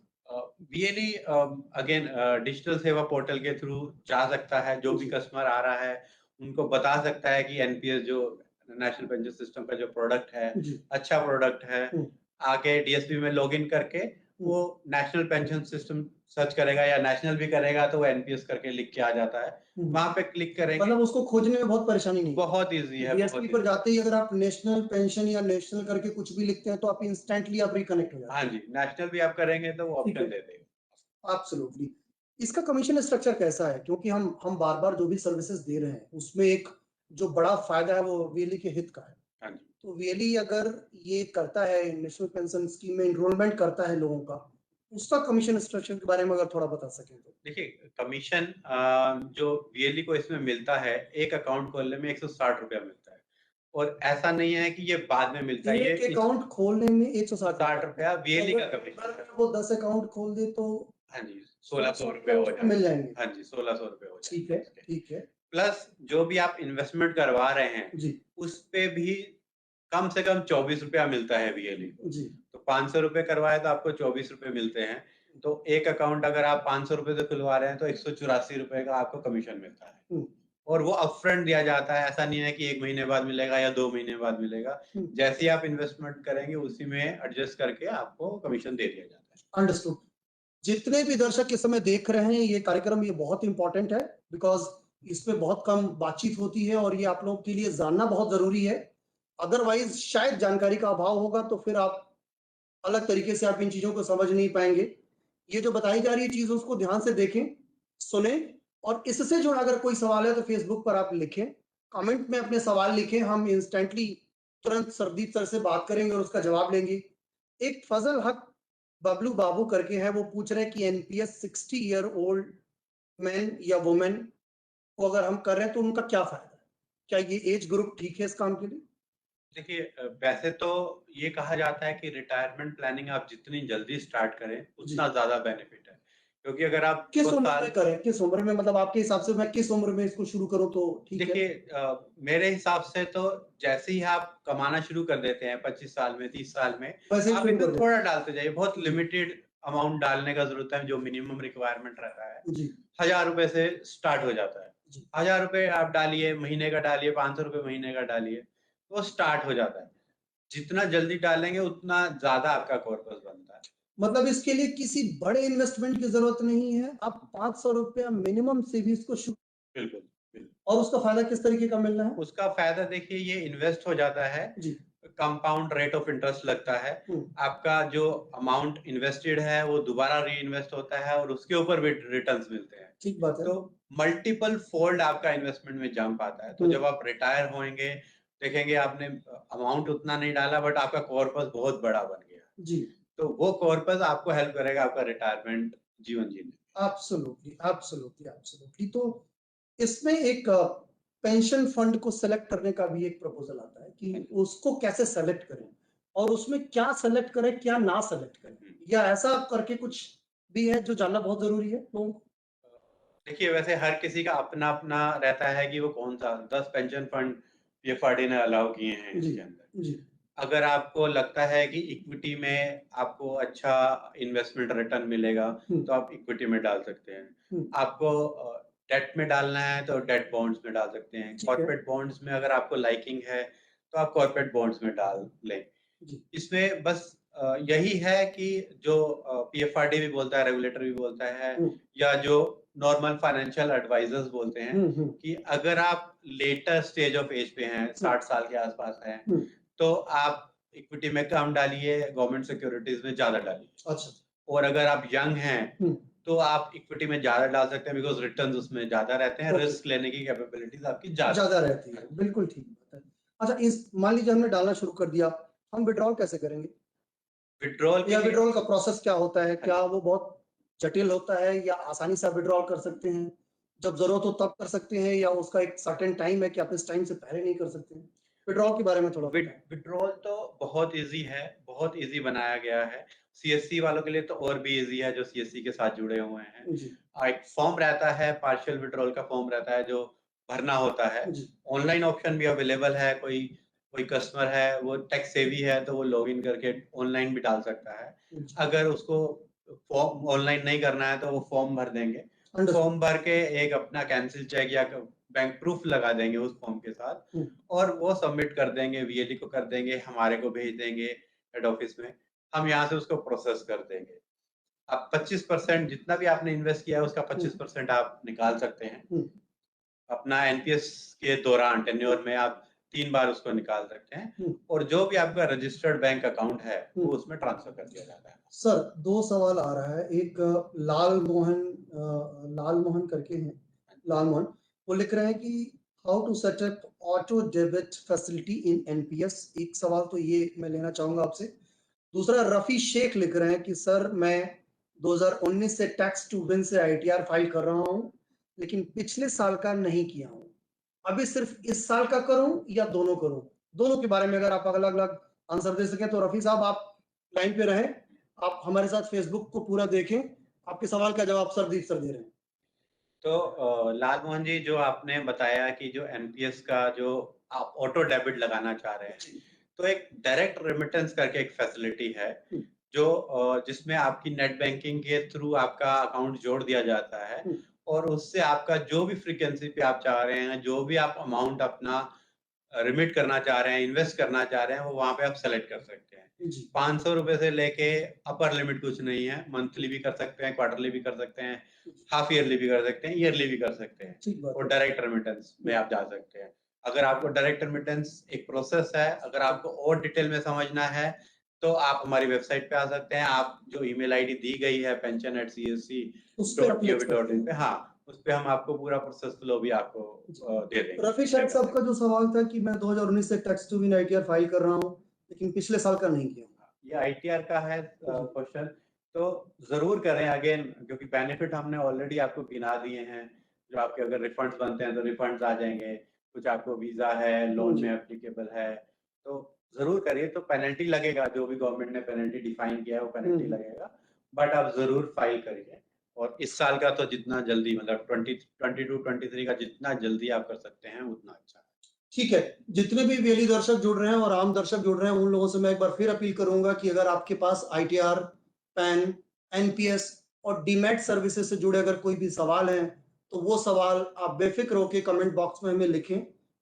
वीएलई अगेन डिजिटल सेवा पोर्टल के थ्रू जा सकता है, जो भी जी। कस्टमर आ रहा है, उनको बता सकता है कि एनपीएस जो नेशनल पेंशन सिस्टम का जो प्रोडक्ट है, जी। अच्छा प्रोडक्ट है। हुँ। आके डीएसपी में लॉगिन करके हुँ। वो नेशनल पेंशन सिस्टम सर्च करेगा या नेशनल भी करेगा तो वो एनपीएस करके लिख के आ जाता है। हुँ। वहाँ पे क्लिक करेंगे, मतलब उसको खोजने में बहुत परेशानी नहीं है। बहुत ईज़ी है, बहुत डीएसपी पर ईज़ी है। जाते ही अगर आप नेशनल पेंशन या नेशनल करके कुछ भी लिखते हैं तो आप इंस्टेंटली आप रिकनेक्ट हो हाँ जाते हैं। जी, नेशनल भी आप करेंगे तो वो ठीक है। ऑप्शन दे देगा। एब्सोल्युटली। इसका कमीशन स्ट्रक्चर कैसा है? क्योंकि हम बार-बार जो भी सर्विसेज़ दे रहे हैं, उसमें एक जो बड़ा फ़ायदा है वो वीएलई के हित का है। हाँ जी। तो वीएलई अगर ये करता है नेशनल पेंशन स्कीम में एनरोलमेंट करता है लोगों का, उसका कमीशन स्ट्रक्चर के बारे में अगर थोड़ा बता सकें तो? देखिए, कमीशन जो वीएलई को इसमें मिलता है, एक अकाउंट खोलने में ₹160 मिलता है और ऐसा नहीं है कि ये बाद में मिलता है, ये एक इस अकाउंट खोलने में ₹160 ₹60 वीएलई अगर का एक कमीशन बार है। में वो 10 अकाउंट खोल दे तो हाँ जी, ₹1600 ₹1600 हो उसको मिल जाएँगे। जाएँगे। हाँ जी, ₹1600 हो ठीक जाएँगे है, उसके। ठीक है। प्लस जो भी आप इन्वेस्टमेंट करवा रहे हैं, जी। उस पे भी कम से कम ₹24 मिलता है वीएलई को। जी। तो ₹500 करवाए तो आपको ₹24 मिलते हैं। तो एक अकाउंट अगर आप ₹500 से खुलवा रहे हैं तो ₹184 का आपको कमीशन मिलता है। हुँ। और वो अपफ्रंट दिया जाता है, ऐसा नहीं है कि 1 महीने बाद मिलेगा या 2 महीने बाद मिलेगा। हुँ। जैसे ही आप इन्वेस्टमेंट करेंगे उसी में एडजस्ट करके आपको कमीशन दे दिया जाता है। अंडरस्टूड। जितने भी दर्शक इस समय देख रहे हैं ये कार्यक्रम ये बहुत इम्पोर्टेंट है बिकॉज़ इसमें बहुत कम बातचीत होती है और ये आप लोगों के लिए जानना बहुत ज़रूरी है। अदरवाइज़ शायद जानकारी का अभाव होगा तो फिर आप अलग तरीके से आप इन चीज़ों को समझ नहीं पाएँगे। ये जो बताई जा रही है चीज़ उसको ध्यान से देखें, सुनें और इससे जुड़ा अगर कोई सवाल है तो फ़ेसबुक पर आप लिखें। कमेंट में अपने सवाल लिखें, हम इंस्टेंटली तुरंत सरदीप सर से बात करेंगे और उसका जवाब लेंगे। एक फज़ल हक बबलू बाबू करके हैं, वो पूछ रहे हैं कि एनपीएस 60 ईयर ओल्ड मैन या वुमन को अगर हम कर रहे हैं तो उनका क्या फ़ायदा है? क्या ये एज ग्रुप ठीक है इस काम के लिए? देखिए वैसे तो ये कहा जाता है कि रिटायरमेंट प्लानिंग आप जितनी जल्दी स्टार्ट करें, जी। उतना ज़्यादा बेनिफिट है। क्योंकि अगर आप किस 2 उम्र साल में करें? किस उम्र में मतलब आपके हिसाब से मैं किस उम्र में इसको शुरू करूँ तो ठीक है? देखिए मेरे हिसाब से तो जैसे ही आप कमाना शुरू कर देते हैं 25 साल में, 30 साल में, वैसे ही आप शुरू कर इसमें दें। थोड़ा डालते जाइए, बहुत जी। लिमिटेड अमाउंट डालने का ज़रूरत है, जो मिनिमम रिक्वायरमेंट रहता है। जी। ₹1000 से स्टार्ट हो जाता है। जी। ₹1000 आप डालिए, महीने का डालिए, ₹500 महीने का डालिए, वो स्टार्ट हो जाता है। जितना जल्दी डालेंगे उतना ज़्यादा आपका कॉर्पस बनता है। मतलब इसके लिए किसी बड़े इन्वेस्टमेंट की ज़रूरत नहीं है। आप ₹500 मिनिमम से भी इसको शुरू बिल्कुल, बिल्कुल। और उसका फ़ायदा किस तरीके का मिल रहा है? उसका फ़ायदा देखिए ये इन्वेस्ट हो जाता है, जी। कंपाउंड रेट ऑफ इंटरेस्ट लगता है। हुँ। आपका जो अमाउंट इन्वेस्टेड है वो दोबारा री-इन्वेस्ट होता है और उसके ऊपर भी रिटर्न्स मिलते हैं। ठीक बात है। तो मल्टीपल फोल्ड आपका इन्वेस्टमेंट में जंप आता है। तो हुँ। जब आप रिटायर होएँगे, देखेंगे आपने अमाउंट उतना नहीं डाला बट आपका कॉर्पस बहुत बड़ा बन गया। जी। तो वो कॉर्पस आपको हेल्प करेगा आपका रिटायरमेंट जीवन जीने में। Absolutely, absolutely, absolutely. तो इसमें एक पेंशन फंड को सेलेक्ट करने का भी एक प्रपोज़ल आता है कि हाँ जी। उसको कैसे सेलेक्ट करें और उसमें क्या सेलेक्ट करें, क्या ना सेलेक्ट करें? हुँ। या ऐसा करके कुछ भी है जो जानना बहुत ज़रूरी है लोगों को? देखिए, वैसे हर किसी का अपना-अपना रहता है कि वो कौन-सा 10 पेंशन फंड पीएफआरडी ने अलाउ किए हैं जी। इसके अंदर। जी। अगर आपको लगता है कि इक्विटी में आपको अच्छा इन्वेस्टमेंट रिटर्न मिलेगा, हुँ। तो आप इक्विटी में डाल सकते हैं। हुँ। आपको डेट में डालना है, तो डेट बॉन्ड्स में डाल सकते हैं। ठीक है। कॉर्पोरेट बॉन्ड्स में अगर आपको लाइकिंग है, तो आप कॉर्पोरेट बॉन्ड्स में डाल लें। जी। इसमें बस यही है कि जो पीएफआरडी भी बोलता है, रेगुलेटर भी बोलता है हुँ। या जो नॉर्मल फाइनेंशियल एडवाइजर्स बोलते हैं हुँ। हुँ। कि अगर आप लेटर स्टेज ऑफ एज पे हैं, हुँ। 60 साल के आस-पास हैं, हुँ। तो आप इक्विटी में कम डालिए, गवर्नमेंट सिक्योरिटीज़ में ज़्यादा डालिए। अच्छा। और अगर आप यंग हैं, हुँ। तो आप इक्विटी में ज़्यादा डाल सकते हैं बिकॉज़ रिटर्न्स उसमें ज़्यादा रहते हैं, ओके। रिस्क लेने की कैपेबिलिटीज़ आपकी ज़्यादा ज़्यादा है। रहती हाँ है। जी। बिल्कुल ठीक बात है। अच्छा इस मान लीजिए हमने डालना शुरू कर दिया, हम विथड्रॉल कैसे करेंगे? विड्रॉल के या लिए विड्रॉल का प्रोसेस क्या होता है? हाँ क्या जी। वो बहुत जटिल होता है या आसानी से आप विड्रॉल कर सकते हैं? जब ज़रूरत हो तब कर सकते हैं या उसका एक सर्टेन टाइम है कि आप इस टाइम से पहले नहीं कर सकते हैं? विड्रॉल के बारे में थोड़ा बताएँ। विड्रॉल तो बहुत ईज़ी है, बहुत ईज़ी बनाया गया है। सीएससी वालों के लिए तो और भी ईज़ी है जो सीएससी के साथ जुड़े हुए हैं। जी, एक फॉर्म रहता है, पार्शियल विड्रॉल का फॉर्म रहता है जो भरना होता है। जी, ऑनलाइन ऑप्शन भी अवेलेबल है, कोई कोई कस्टमर है, वो टेक सेवी है तो वो लॉगिन करके ऑनलाइन भी डाल सकता है। जी। अगर उसको फॉर्म ऑनलाइन नहीं करना है तो वो फॉर्म भर देंगे। अंडरस्टूड। फॉर्म भर के एक अपना कैंसल चेक या क बैंक प्रूफ लगा देंगे उस फॉर्म के साथ हुँ, और वो सबमिट कर देंगे, वीएलई को कर देंगे, हमारे को भेज देंगे हेड ऑफिस में। हम यहाँ से उसको प्रोसेस कर देंगे। अब 25% जितना भी आपने इन्वेस्ट किया है उसका हुँ, 25% आप निकाल सकते हैं। हुँ, अपना एनपीएस के दौरान टेन्योर में आप 3 बार उसको निकाल सकते हैं हुँ, और जो भी आपका रजिस्टर्ड बैंक अकाउंट है, हुँ। वो उसमें ट्रांसफर कर दिया जाता है। सर 2 सवाल आ रहा है। एक लाल मोहन करके हैं, लाल मोहन, वो लिख रहे हैं कि how to set up auto debit facility in NPS. एक सवाल तो ये मैं लेना चाहूँगा आपसे। दूसरा रफ़ी शेख लिख रहे हैं कि सर मैं 2019 से टैक्स टू विन से आईटीआर फाइल कर रहा हूँ, लेकिन पिछले साल का नहीं किया हूँ। अभी सिर्फ़ इस साल का करूँ या दोनों करूँ? दोनों के बारे में अगर आप अलग-अलग आंसर दे सकें तो रफ़ी साहब आप लाइन पे रहें। आप हमारे साथ फ़ेसबुक को पूरा देखें। आपके सवाल का जवाब सरदीप सर दे रहे हैं। तो लाल मोहन जी जो आपने बताया कि जो एनपीएस का जो आप ऑटो डेबिट लगाना चाह रहे हैं, जी। तो एक डायरेक्ट रेमिटेंस करके एक फैसिलिटी है, हुँ, जो जिसमें आपकी नेट बैंकिंग के थ्रू आपका अकाउंट जोड़ दिया जाता है हुँ, और उससे आपका जो भी फ्रीक्वेंसी पे आप चाह रहे हैं, जो भी आप अमाउंट अपना रिमिट करना चाह रहे हैं, इन्वेस्ट करना चाह रहे हैं, वो वहाँ पे आप सेलेक्ट कर सकते हैं। जी। ₹500 से लेके अपर लिमिट कुछ नहीं है, हुँ, मंथली भी कर सकते हैं, क्वार्टरली भी कर सकते हैं, हुँ, हाफ ईयरली भी कर सकते हैं, ईयरली भी कर सकते हैं ठीक बात और है। डायरेक्ट रेमिटेंस में हुँ, आप जा सकते हैं। अगर आपको डायरेक्ट रेमिटेंस एक प्रोसेस है, अगर हुँ, आपको और डिटेल में समझना है, तो आप हमारी वेबसाइट पे आ सकते हैं। आप जो ईमेल आईडी दी गई है उस पे आप लिख सकते pension@csc.gov.in हैं। पे हाँ, उसपे हम आपको पूरा प्रोसेस फ्लो भी आपको जी। दे देंगे, रफ़ी शेयर शाह कर साहब का देंगे। जो सवाल था कि मैं 2019 से Tax2Win ITR file कर रहा हूँ, लेकिन पिछले साल का नहीं किया हूँ। ये आईटीआर का है जी, क्वेश्चन तो ज़रूर करें अगेन क्योंकि बेनिफिट हमने ऑलरेडी आपको गिना दिए हैं। जो आपके अगर रिफंड्स बनते हैं तो रिफंड्स आ जाएँगे। कुछ आपको वीज़ा है, लोन में जी, एप्लीकेबल है, तो ज़रूर करिए तो पेनल्टी लगेगा जो भी गवर्नमेंट ने पेनल्टी डिफाइन किया है वो हुँ, पेनल्टी लगेगा। बट आप ज़रूर फाइल करिए और इस साल का तो जितना जल्दी मतलब 22-23 का जितना जल्दी आप कर सकते हैं उतना अच्छा है। ठीक है। जितने भी वेली दर्शक जुड़ रहे हैं और आम दर्शक जुड़ रहे हैं, उन लोगों से मैं एक बार फिर अपील करूँगा कि अगर आपके पास आईटीआर, पैन, एनपीएस और डीमैट सर्विसेज़ से जुड़े अगर कोई भी सवाल हैं, तो वो सवाल आप बेफ़िक्र होके कमेंट बॉक्स में हमें लिखें।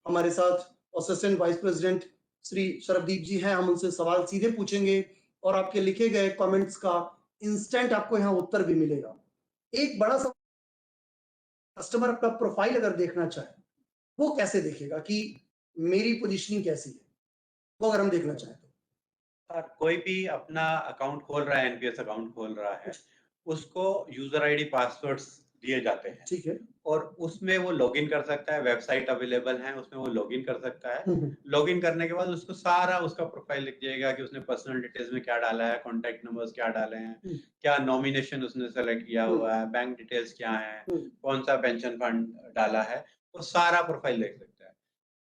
हमारे साथ असिस्टेंट वाइस प्रेज़िडेंट श्री शरदीप जी हैं, हम उनसे सवाल सीधे पूछेंगे और आपके लिखे गए कमेंट्स का इंस्टेंट आपको यहाँ उत्तर भी मिलेगा। एक बड़ा सा कस्टमर अपना प्रोफ़ाइल अगर देखना चाहे, वो कैसे देखेगा कि मेरी पोजीशनिंग कैसी है? वो अगर हम देखना चाहें तो। और कोई भी अपना अकाउंट खोल रहा है, एनपीएस अकाउंट खोल रहा है, उसको यूज़र आईडी पासवर्ड्स दिए जाते हैं ठीक है। और उसमें वो लॉगिन कर सकता है, वेबसाइट अवेलेबल है, उसमें वो लॉगिन कर सकता है। हुँ, हुँ, लॉगिन करने के बाद उसको सारा उसका प्रोफ़ाइल दिख जाएगा कि उसने पर्सनल डिटेल्स में क्या डाला है, कॉन्टैक्ट नंबर्स क्या डाले हैं, हुँ, क्या नॉमिनेशन उसने सेलेक्ट किया हुँ, हुआ है, बैंक डिटेल्स क्या हैं, हुँ, कौन-सा पेंशन फंड डाला है, वो सारा प्रोफ़ाइल देख सकता है।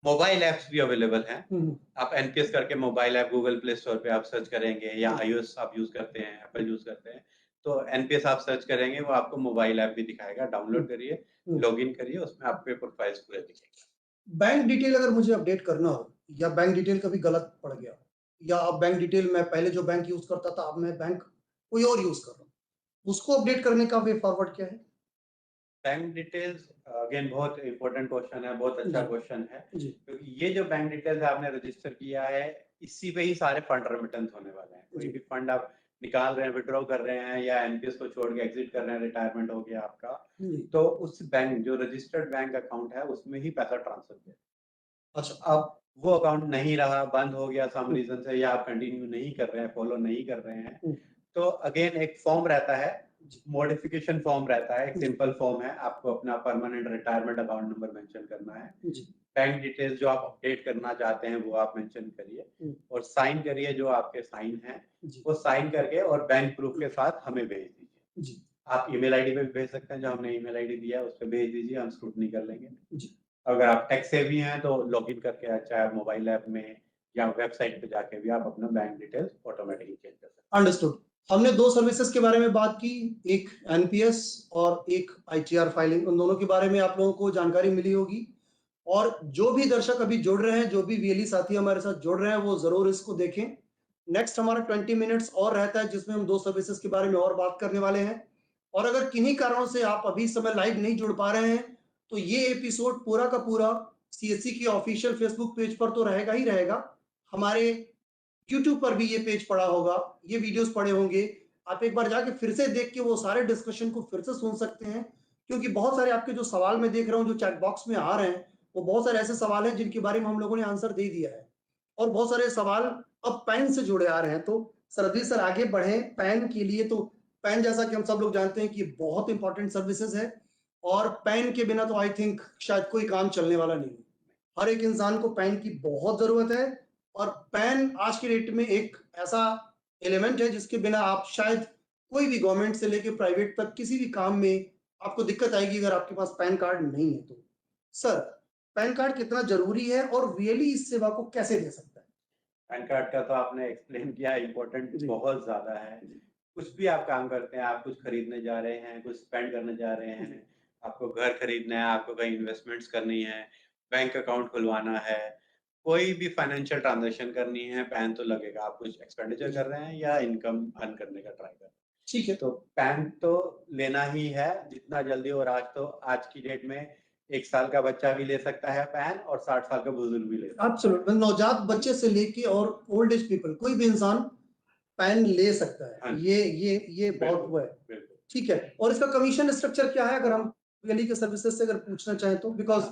मोबाइल ऐप्स भी अवेलेबल हैं। हुँ, हुँ, आप एनपीएस करके mobile app Google play store पे आप सर्च करेंगे या हुँ, आईओएस आप यूज़ करते हैं, हुँ, एप्पल यूज़ करते हैं, तो एनपीएस आप सर्च करेंगे, वो आपको मोबाइल ऐप भी दिखाएगा, हुँ, डाउनलोड करिए, हुँ। लॉगिन करिए, उसमें आपके प्रोफाइल्स पूरे दिखेंगे। बैंक डिटेल अगर मुझे अपडेट करना हो या बैंक डिटेल कभी गलत पड़ गया या अब बैंक डिटेल मैं पहले जो बैंक यूज़ करता था, अब मैं बैंक कोई और यूज़ कर रहा हूँ। उसको अपडेट करने का वे फॉरवर्ड क्या है? बैंक डिटेल्स अगेन बहुत इम्पोर्टेंट क्वेश्चन है, बहुत अच्छा जी, क्वेश्चन है, जी, क्योंकि ये जो बैंक डिटेल्स आपने रजिस्टर किया है, इसी पे ही सारे फंड रेमिटेंस होने वाले हैं। कोई जी, भी फंड आप निकाल रहे हैं, विथड्रॉ कर रहे हैं या एनपीएस को छोड़ के एग्ज़िट कर रहे हैं, रिटायरमेंट हो गया आपका, जी। तो उस बैंक जो रजिस्टर्ड बैंक अकाउंट है, उसमें ही पैसा ट्रांसफर किया अच्छा। अब वो अकाउंट नहीं रहा, बंद हो गया सम हुँ, रीज़न से या आप कंटिन्यू नहीं कर रहे हैं, फॉलो नहीं कर रहे हैं, हुँ, तो अगेन एक फॉर्म रहता है, मॉडिफिकेशन फॉर्म रहता है, एक सिंपल फॉर्म है, आपको अपना permanent retirement account number mention करना है, बैंक डिटेल्स जो आप अपडेट करना चाहते हैं वो आप मेंशन करिए और साइन करिए, जो आपके साइन हैं वो साइन करके और बैंक प्रूफ के साथ हमें भेज दीजिए। आप ईमेल आईडी पे भी भेज सकते हैं, जो हमने ईमेल आईडी दिया है उस पर भेज दीजिए, हम स्क्रूटनी कर लेंगे। अगर आप टेक सेवी हैं तो लॉगिन करके चाहे मोबाइल ऐप में या वेबसाइट पे जाके भी आप अपना बैंक डिटेल्स ऑटोमेटिकली चेंज कर सकते हैं। अंडरस्टूड। हमने दो सर्विसेज के बारे में बात की, एक एनपीएस और एक आईटीआर फाइलिंग। उन दोनों के बारे में आप लोगों को जानकारी मिली होगी। और जो भी दर्शक अभी जुड़ रहे हैं, जो भी वीएलई साथी हमारे साथ जुड़ रहे हैं, वो जरूर इसको देखें। नेक्स्ट हमारा 20 मिनट्स और रहता है जिसमें हम दो सर्विसेज के बारे में और बात करने वाले हैं। और अगर किन्हीं कारणों से आप अभी इस समय लाइव नहीं जुड़ पा रहे हैं तो ये एपिसोड पूरा का पूरा सीएससी की ऑफिशियल फेसबुक पेज पर तो रहेगा ही रहेगा, हमारे यूट्यूब पर भी ये पेज पड़ा होगा, ये वीडियोस पड़े होंगे। आप एक बार जाके फिर से देख के वो सारे डिस्कशन को फिर से सुन सकते हैं, क्योंकि बहुत सारे आपके जो सवाल मैं देख रहा हूँ जो चैट बॉक्स में आ रहे हैं, वो बहुत सारे ऐसे सवाल हैं जिनके बारे में हम लोगों ने आंसर दे दिया है। और बहुत सारे सवाल अब पैन से जुड़े आ रहे हैं। तो सरदीप सर आगे बढ़े पैन के लिए। तो पैन, जैसा कि हम सब लोग जानते हैं कि बहुत इंपॉर्टेंट सर्विसेज है, और पैन के बिना तो आई थिंक शायद कोई काम चलने वाला नहीं है। हर एक इंसान को पैन की बहुत जरूरत है। और पैन आज की डेट में एक ऐसा एलिमेंट है जिसके बिना आप शायद कोई भी गवर्नमेंट से लेके प्राइवेट तक किसी भी काम में आपको दिक्कत आएगी अगर आपके पास पैन कार्ड नहीं है तो। सर, पैन कार्ड कितना जरूरी है और वीएलई इस सेवा को कैसे दे सकता है? पैन कार्ड का तो आपने एक्सप्लेन किया, इम्पोर्टेंट बहुत ज्यादा है। कुछ भी आप काम करते हैं, आप कुछ खरीदने जा रहे हैं, कुछ स्पेंड करने जा रहे हैं, आपको घर खरीदना है, आपको कहीं इन्वेस्टमेंट्स करनी है, बैंक अकाउंट खुलवाना है, कोई भी फाइनेंशियल ट्रांजैक्शन करनी है, पैन तो लगेगा। आप कुछ एक्सपेंडिचर कर रहे हैं या इनकम अर्न करने का ट्राई कर रहे हैं, ठीक है, तो पैन तो लेना ही है जितना जल्दी। और आज की डेट में 1 साल का बच्चा भी ले सकता है पैन, और 60 साल का बुजुर्ग भी ले सकता है। एब्सोल्युटली, नवजात बच्चे से लेके और ओल्ड एज पीपल, कोई भी इंसान पैन ले सकता है। हाँ, ये बहुत वो है। ठीक है, और इसका कमीशन स्ट्रक्चर क्या है अगर हम वीएलई के सर्विसेज से अगर पूछना चाहें तो? बिकॉज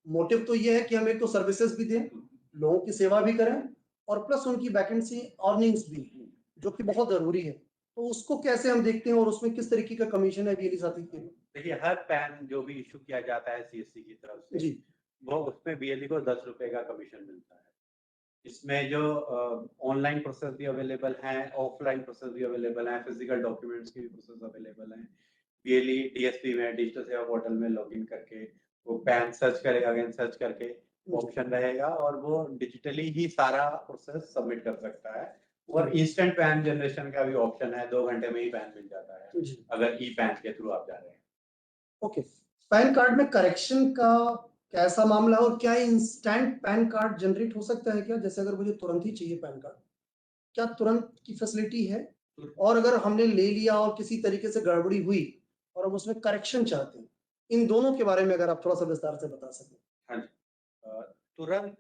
मोटिव तो ये है कि हम एक तो सर्विसेज भी दें, लोगों की सेवा भी करें, और प्लस उनकी वैकेंसी अर्निंग्स भी, जो कि बहुत जरूरी है। तो उसको कैसे हम देखते हैं और उसमें किस तरीके का कमीशन है वीएलई साथी के? देखिए, हर पैन जो भी इशू किया जाता है सीएससी की तरफ से, जी, वो उसमें वीएलई को 10 रुपए का कमीशन मिलता है। इसमें जो ऑनलाइन प्रोसेस भी अवेलेबल हैं, ऑफलाइन प्रोसेस भी अवेलेबल हैं, फिजिकल डॉक्यूमेंट्स की भी प्रोसेस अवेलेबल हैं। वीएलई डीएसपी में, डिजिटल सेवा पोर्टल में लॉगिन करके वो पैन सर्च करेगा, अगेन सर्च करके ऑप्शन रहेगा, और वो डिजिटली ही सारा प्रोसेस सबमिट कर सकता है। और इंस्टेंट पैन जनरेशन का भी ऑप्शन है, 2 घंटे में ही पैन मिल जाता है अगर ई पैन के थ्रू आप जा रहे हैं। ओके, पैन कार्ड में करेक्शन का कैसा मामला है, और क्या इंस्टेंट पैन कार्ड जनरेट हो सकता है क्या? जैसे अगर मुझे तुरंत ही चाहिए पैन कार्ड, क्या तुरंत की फैसिलिटी है? और अगर हमने ले लिया और किसी तरीके से गड़बड़ी हुई और हम उसमें करेक्शन चाहते हैं, इन दोनों के बारे में अगर आप थोड़ा सा विस्तार से बता सकें। हाँ जी, तुरंत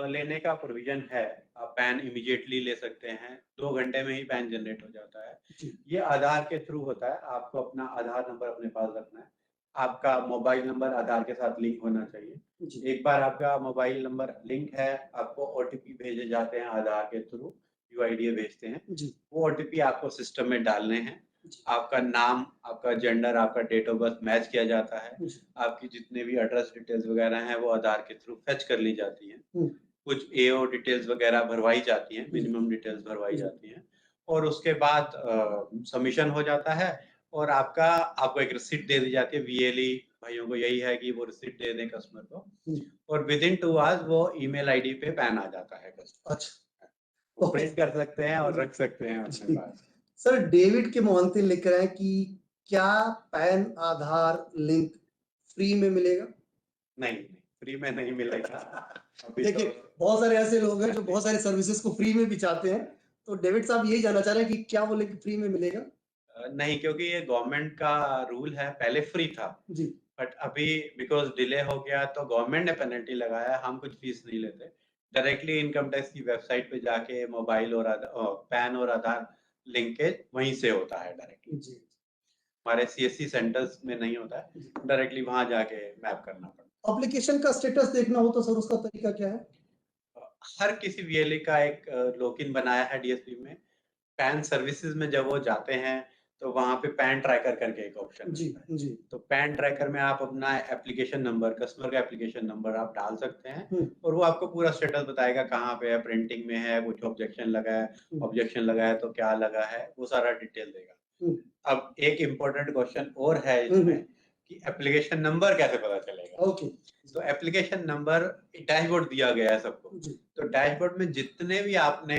लेने का प्रोविजन है। आप पैन इमीडिएटली ले सकते हैं, 2 घंटे में ही पैन जनरेट हो जाता है। ये आधार के थ्रू होता है। आपको अपना आधार नंबर अपने पास रखना है, आपका मोबाइल नंबर आधार के साथ लिंक होना चाहिए। एक बार आपका मोबाइल नंबर लिंक है, आपको ओटीपी भेजे जाते हैं आधार के थ्रू, यूआईडीए भेजते हैं। वो ओटीपी आपको सिस्टम में डालने हैं। आपका नाम, आपका जेंडर, आपका डेट ऑफ बर्थ मैच किया जाता है। आपकी जितने भी एड्रेस डिटेल्स वगैरह हैं वो आधार के थ्रू फेच कर ली जाती हैं। कुछ एओ डिटेल्स वगैरह भरवाई जाती हैं, मिनिमम डिटेल्स भरवाई जाती हैं, और उसके बाद सबमिशन हो जाता है, और आपको एक रिसिप्ट दे दी जाती है। वीएलई भाइयों को यही है कि वो रिसिप्ट दे दें कस्टमर को, और विदिन 2 आवर्स वो ईमेल आईडी पे पैन आ जाता है कस्टमर। अच्छा, वो प्रिंट कर सकते हैं और रख सकते हैं अपने पास। सर, डेविड के मोहंती लिख रहे हैं कि क्या पैन आधार लिंक फ्री में मिलेगा? नहीं, फ्री में नहीं मिलेगा। देखिए, बहुत सारे ऐसे लोग हैं जो बहुत सारे सर्विसेज को फ्री में भी चाहते हैं, तो डेविड साहब यही जानना चाह रहे हैं कि क्या वो लिंक फ्री में मिलेगा? नहीं, क्योंकि ये गवर्नमेंट का रूल है। पहले फ्री था जी, बट अभी बिकॉज डिले हो गया तो गवर्नमेंट ने पेनल्टी लगाया। हम कुछ फीस नहीं लेते, डायरेक्टली इनकम टैक्स की वेबसाइट पे जाके मोबाइल और पैन और आधार लिंकेज वहीं से होता है डायरेक्टली जी। हमारे सीएससी सेंटर्स में नहीं होता है, डायरेक्टली वहां जाके मैप करना पड़ता है। एप्लीकेशन का स्टेटस देखना हो तो सर उसका तरीका क्या है? हर किसी वीएलई का एक लॉगिन बनाया है डीएसपी में। पैन सर्विसेज में जब वो जाते हैं तो वहाँ पे पैन ट्रैकर करके एक ऑप्शन जी, मिलता है। जी। तो पैन ट्रैकर में आप अपना एप्लीकेशन नंबर, कस्टमर का एप्लीकेशन नंबर आप डाल सकते हैं हुँ, और वो आपको पूरा स्टेटस बताएगा कहाँ पे है, प्रिंटिंग में है, कुछ हुँ, ऑब्जेक्शन लगा है तो क्या लगा है, वो सारा डिटेल देगा। हुँ, अब एक इम्पोर्टेंट क्वेश्चन और है हुँ, हुँ। इसमें कि एप्लीकेशन नंबर कैसे पता चलेगा? ओके। तो एप्लीकेशन नंबर डैशबोर्ड दिया गया है सबको। जी। तो डैशबोर्ड में जितने भी आपने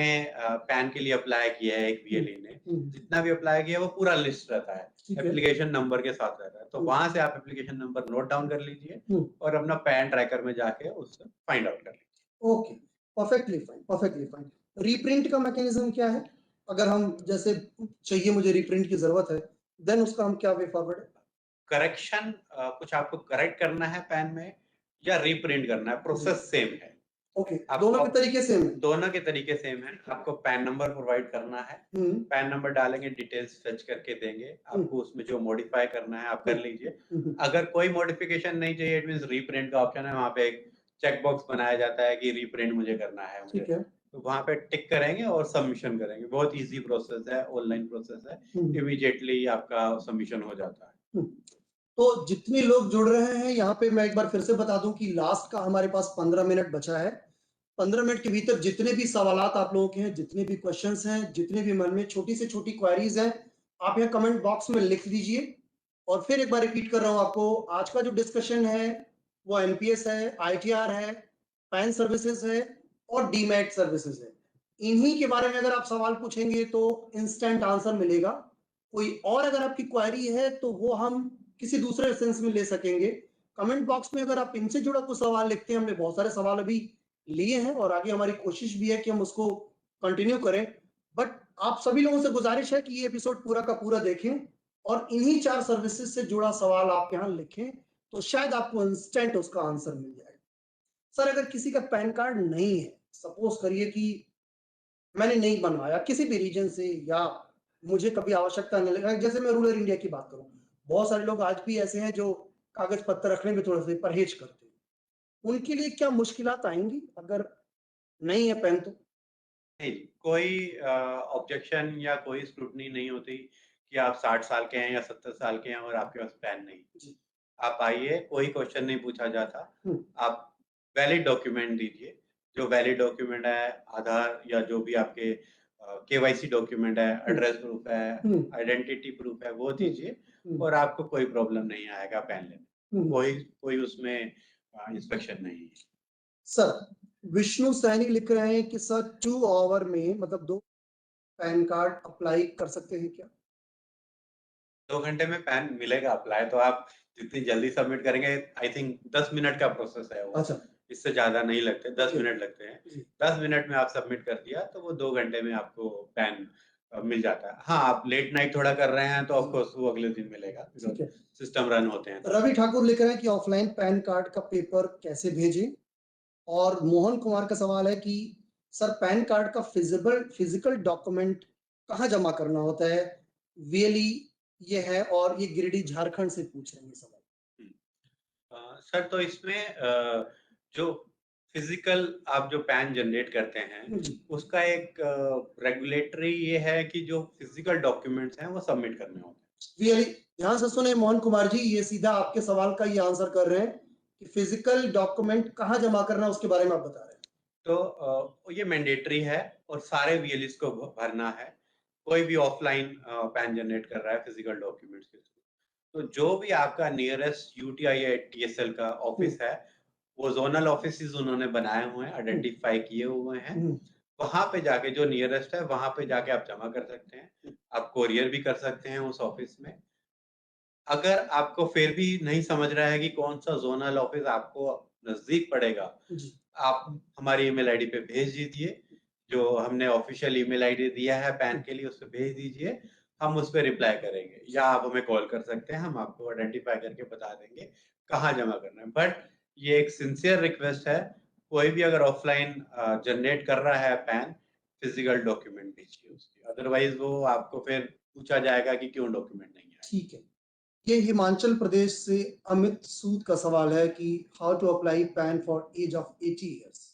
पैन के लिए अप्लाई किया है एक हुँ, वीएलई ने, हुँ, जितना भी अप्लाई किया है वो पूरा लिस्ट रहता है, ठीक है। एप्लीकेशन नंबर के साथ रहता है। तो हुँ, वहाँ से आप एप्लीकेशन नंबर नोट डाउन कर लीजिए हुँ। और अपना पैन ट्रैकर में जाके उससे फाइंड आउट कर लीजिए। Okay, perfectly fine, perfectly fine. Reprint का मैकेनिज़्म क्या है? अगर हम जैसे चाहिए मुझे रीप्रिंट की ज़रूरत है, देन उसका हम क्या वे फॉरवर्ड है? करेक्शन कुछ आपको करेक्ट करना है पैन में या रीप्रिंट करना है, जी, प्रोसेस सेम है। ओके, आपको दोनों के तरीके सेम है। दोनों के तरीके सेम है। आपको पैन नंबर प्रोवाइड करना है। हुँ, पैन नंबर डालेंगे, डिटेल्स फेच करके देंगे। हुँ, आपको उसमें जो मॉडिफाई करना है आप हुँ, कर लीजिए। हुँ, हुँ, अगर कोई मॉडिफिकेशन नहीं चाहिए, इट मीन्स रीप्रिंट का ऑप्शन है, वहाँ पे एक चेक बॉक्स बनाया जाता है कि रीप्रिंट मुझे करना है मुझे। ठीक है। तो वहाँ पे टिक करेंगे और सबमिशन करेंगे। बहुत ईज़ी प्रोसेस है, ऑनलाइन प्रोसेस है। हुँ, इमीडिएटली आपका सबमिशन हो जाता है। हुँ। तो जितने लोग जुड़ रहे हैं, यहाँ पे मैं एक बार फिर से बता दूँ कि लास्ट का हमारे पास 15 मिनट बचा है। 15 मिनट के भीतर जितने भी सवालात आप लोगों के हैं, जितने भी क्वेश्चन्स हैं, जितने भी मन में छोटी से छोटी क्वेरीज़ हैं, आप यहाँ कमेंट बॉक्स में लिख दीजिए। और फिर एक बार रिपीट कर रहा हूँ आपको, आज का जो डिस्कशन है, वो एनपीएस है, आईटीआर है, पैन सर्विसेज़ है और डीमैट सर्विसेज़ है। इन्हीं के बारे में अगर आप सवाल पूछेंगे तो इंस्टेंट आंसर मिलेगा। कोई और अगर आपकी क्वेरी है तो वो हम किसी दूसरे सेंस में ले सकेंगे। कमेंट बॉक्स में अगर आप इनसे जुड़ा कुछ सवाल लिखते हैं, हमने बहुत सारे सवाल अभी लिए हैं और आगे हमारी कोशिश भी है कि हम उसको कंटिन्यू करें। बट आप सभी लोगों से गुजारिश है कि ये एपिसोड पूरा का पूरा देखें और इन्हीं 4 सर्विसेज से जुड़ा सवाल आप यहाँ लिखें, तो शायद आपको इंस्टेंट उसका आंसर मिल जाएगा। सर अगर किसी का पैन कार्ड नहीं है, सपोज करिए कि मैंने नहीं बनवाया किसी भी रीजन से या मुझे कभी आवश्यकता नहीं लगा, जैसे मैं रूरल इंडिया की बात करूं, बहुत सारे लोग आज भी ऐसे हैं जो कागज पत्तर रखने में थोड़ा सा परहेज करते हैं। उनके लिए क्या मुश्किलात आएंगी अगर नहीं है पेन तो? नहीं, कोई ऑब्जेक्शन या कोई स्क्रूटनी नहीं होती कि आप 60 साल के हैं या 70 साल के हैं और आपके पास पैन नहीं। जी। आप आइए, कोई क्वेश्चन नहीं पूछा जाता। हम्म, आप वैलिड डॉक्यूमेंट दीजिए, जो वैलिड डॉक्यूमेंट है, आधार या जो भी आपके केवाईसी डॉक्यूमेंट है, हम्म, एड्रेस प्रूफ है, हम्म, आइडेंटिटी प्रूफ है, वो हम्म, दीजिए हम्म, और आपको कोई प्रॉब्लम नहीं आएगा पैन लेने में। हम्म। कोई कोई उसमें इंस्पेक्शन नहीं है। सर विष्णु सैनी लिख रहे हैं कि सर 2 आवर में मतलब 2 पैन कार्ड अप्लाई कर सकते हैं क्या? 2 घंटे में पैन मिलेगा अप्लाई तो आप जितनी जल्दी सबमिट करेंगे आई थिंक 10 मिनट का प्रोसेस है वो। अच्छा। इससे ज़्यादा नहीं लगते, 10 जी। मिनट लगते हैं। जी। 10 मिनट में आप सबमिट कर दिया तो वो 2 घंटे में आपको पैन मिल जाता है। हाँ, आप लेट नाइट थोड़ा कर रहे हैं तो ऑफ कोर्स वो अगले दिन मिलेगा ठीक बिकॉज़ है। सिस्टम रन होते हैं तब। रवि ठाकुर लिख रहे हैं कि ऑफलाइन पैन कार्ड का पेपर कैसे भेजें? और मोहन कुमार का सवाल है कि सर पैन कार्ड का फिजिकल डॉक्यूमेंट कहाँ जमा करना होता है? वीएलई ये है और ये गिरिडीह झारखंड से पूछ रहे हैं ये सवाल। हुँ। सर तो इसमें जो फिज़िकल आप जो पैन जनरेट करते हैं, जी। उसका एक रेगुलेटरी ये है कि जो फिज़िकल डॉक्यूमेंट्स हैं वो सबमिट करने होते हैं। वीएलई ध्यान से सुने मोहन कुमार जी, ये सीधा आपके सवाल का ये आंसर कर रहे हैं कि फिजिकल डॉक्यूमेंट कहाँ जमा करना है उसके बारे में आप बता रहे हैं। तो ये मैंडेटरी है और सारे वीएलईज़ को भरना है। कोई भी ऑफलाइन पैन जनरेट कर रहा है फिज़िकल डॉक्यूमेंट्स के थ्रू। तो जो भी आपका नियरेस्ट यूटीआई या टीएसएल का हम्म, ऑफिस है, वो ज़ोनल ऑफिसेज़ उन्होंने बनाए हुए हैं, हम्म, आइडेंटिफाई किए हुए हैं। हम्म, वहाँ पे जाके जो नियरेस्ट है, वहाँ पे जाके आप जमा कर सकते हैं। आप कोरियर भी कर सकते हैं उस ऑफिस में। अगर आपको फिर भी नहीं समझ रहा है कि कौन-सा ज़ोनल ऑफिस आपको नज़दीक पड़ेगा, जी। आप हमारी ईमेल आईडी पे भेज दीजिए। जो हमने ऑफ़िशियल ईमेल आईडी दिया है पैन हम्म, के लिए, उस पे भेज दीजिए। हम उस पे रिप्लाई करेंगे या आप हमें कॉल कर सकते हैं, हम आपको आइडेंटिफ़ाई करके बता देंगे, कहाँ जमा करना है। बट ये एक सिंसियर रिक्वेस्ट है, कोई भी अगर ऑफ़लाइन जनरेट कर रहा है पैन, फिज़िकल डॉक्यूमेंट दीजिए उसके। अदरवाइज़ वो आपको फिर पूछा जाएगा कि क्यों डॉक्यूमेंट नहीं आए। ठीक है। ये हिमाचल प्रदेश से अमित सूद का सवाल है कि how to apply PAN for age of 80 years.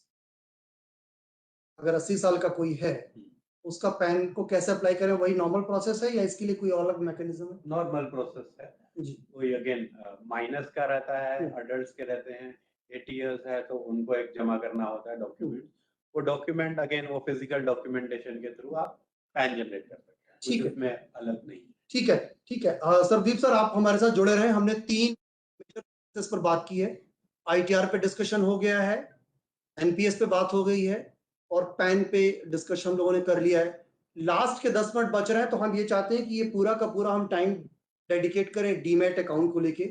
अगर 80 साल का कोई है हुँ। उसका पैन को कैसे अप्लाई करें, वही नॉर्मल प्रोसेस है या इसके लिए कोई और अलग मैकेनिज्म है? नॉर्मल प्रोसेस है। जी। वही अगेन माइनस का रहता है, हुँ, अडल्ट्स के रहते हैं, 8 इयर्स है तो उनको एक जमा करना होता है हुँ, डॉक्यूमेंट। वो डॉक्यूमेंट अगेन वो फिजिकल डॉक्यूमेंटेशन के थ्रू आप पैन जनरेट कर सकते हैं, कुछ ठीक है, उसमें अलग नहीं है। ठीक है, ठीक है। सरदीप सर आप हमारे साथ जुड़े रहे। हमने 3 मेजर प्रोसेस पर बात की है। आईटीआर पे डिस्कशन हो गया है, एनपीएस पे बात हो गई है और पैन पे डिस्कशन हम लोगों ने कर लिया है। लास्ट के 10 मिनट बच रहे हैं तो हम ये चाहते हैं कि ये पूरा का पूरा हम टाइम डेडिकेट करें डीमैट अकाउंट को लेके।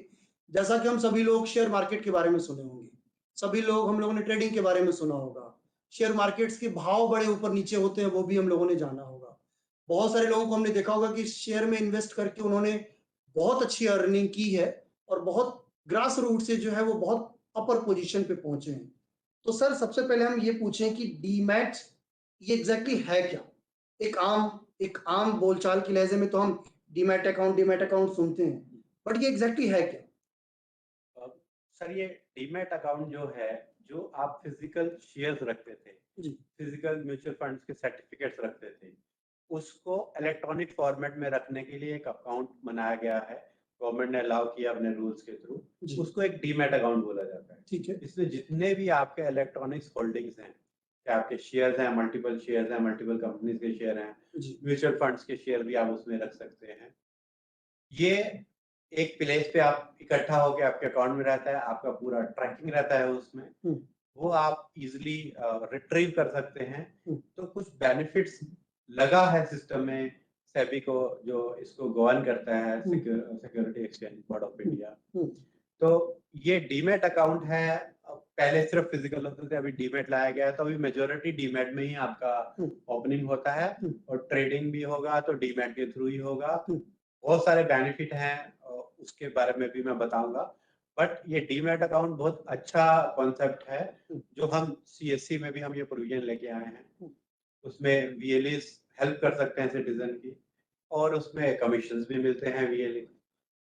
जैसा कि हम सभी लोग शेयर मार्केट के बारे में सुने होंगे, सभी लोग हम लोगों ने ट्रेडिंग के बारे में सुना होगा, शेयर मार्केट्स के भाव बड़े ऊपर नीचे होते हैं वो भी हम लोगों ने जाना होगा। बहुत सारे लोगों को हमने देखा होगा कि शेयर में इन्वेस्ट करके उन्होंने बहुत अच्छी अर्निंग की है और बहुत ग्रास रूट से जो है वो बहुत अपर पोजीशन पे पहुंचे हैं। तो सर सबसे पहले हम ये पूछें कि डीमैट ये एग्जैक्टली है क्या? एक आम बोलचाल के लहजे में तो हम डीमैट अकाउंट सुनते हैं, बट ये एग्जैक्टली है क्या? अ, सर ये डीमैट अकाउंट जो है, जो आप फिजिकल शेयर्स रखते थे, जी। फिजिकल म्यूचुअल फंड्स के सर्टिफिकेट्स रखते थे, उसको इलेक्ट्रॉनिक फॉर्मेट में रखने के लिए एक अकाउंट बनाया गया है। गवर्नमेंट ने अलाउ किया अपने रूल्स के थ्रू। जी। उसको एक डीमैट अकाउंट बोला जाता है। ठीक है। इसमें जितने भी आपके इलेक्ट्रॉनिक्स होल्डिंग्स हैं, क्या आपके शेयर्स हैं, मल्टीपल शेयर्स हैं, मल्टीपल कंपनीज के शेयर हैं, जी। म्यूचुअल फंड्स के शेयर भी आप उसमें रख सकते हैं। ये एक प्लेस पे आप इकट्ठा होके आपके अकाउंट में रहता है, आपका पूरा ट्रैकिंग रहता है उसमें। हम्म, वो आप इजीली रिट्रीव कर सकते हैं। हम्म, तो कुछ बेनिफिट्स लगा है सिस्टम में, सेबी को जो इसको गवर्न करता है, हम्म, security exchange board of hmm, India. हम्म, तो ये डीमैट अकाउंट है। पहले सिर्फ फिजिकल होते थे, अभी डीमैट लाया गया है, तो अभी मेजोरिटी डीमैट में ही आपका हम्म, ओपनिंग होता है हम्म, और ट्रेडिंग भी होगा तो डीमैट के थ्रू ही होगा। हम्म। बहुत सारे बेनिफिट हैं, उसके बारे में भी मैं बताऊंगा। बट ये डीमैट अकाउंट बहुत अच्छा कॉन्सेप्ट है, हम्म, जो हम सीएससी में भी हम ये प्रोविजन लेके आए हैं। हम्म। उसमें वीएलईज हेल्प कर सकते हैं सिटीजन की, और उसमें कमीशंस भी मिलते हैं वीएलई।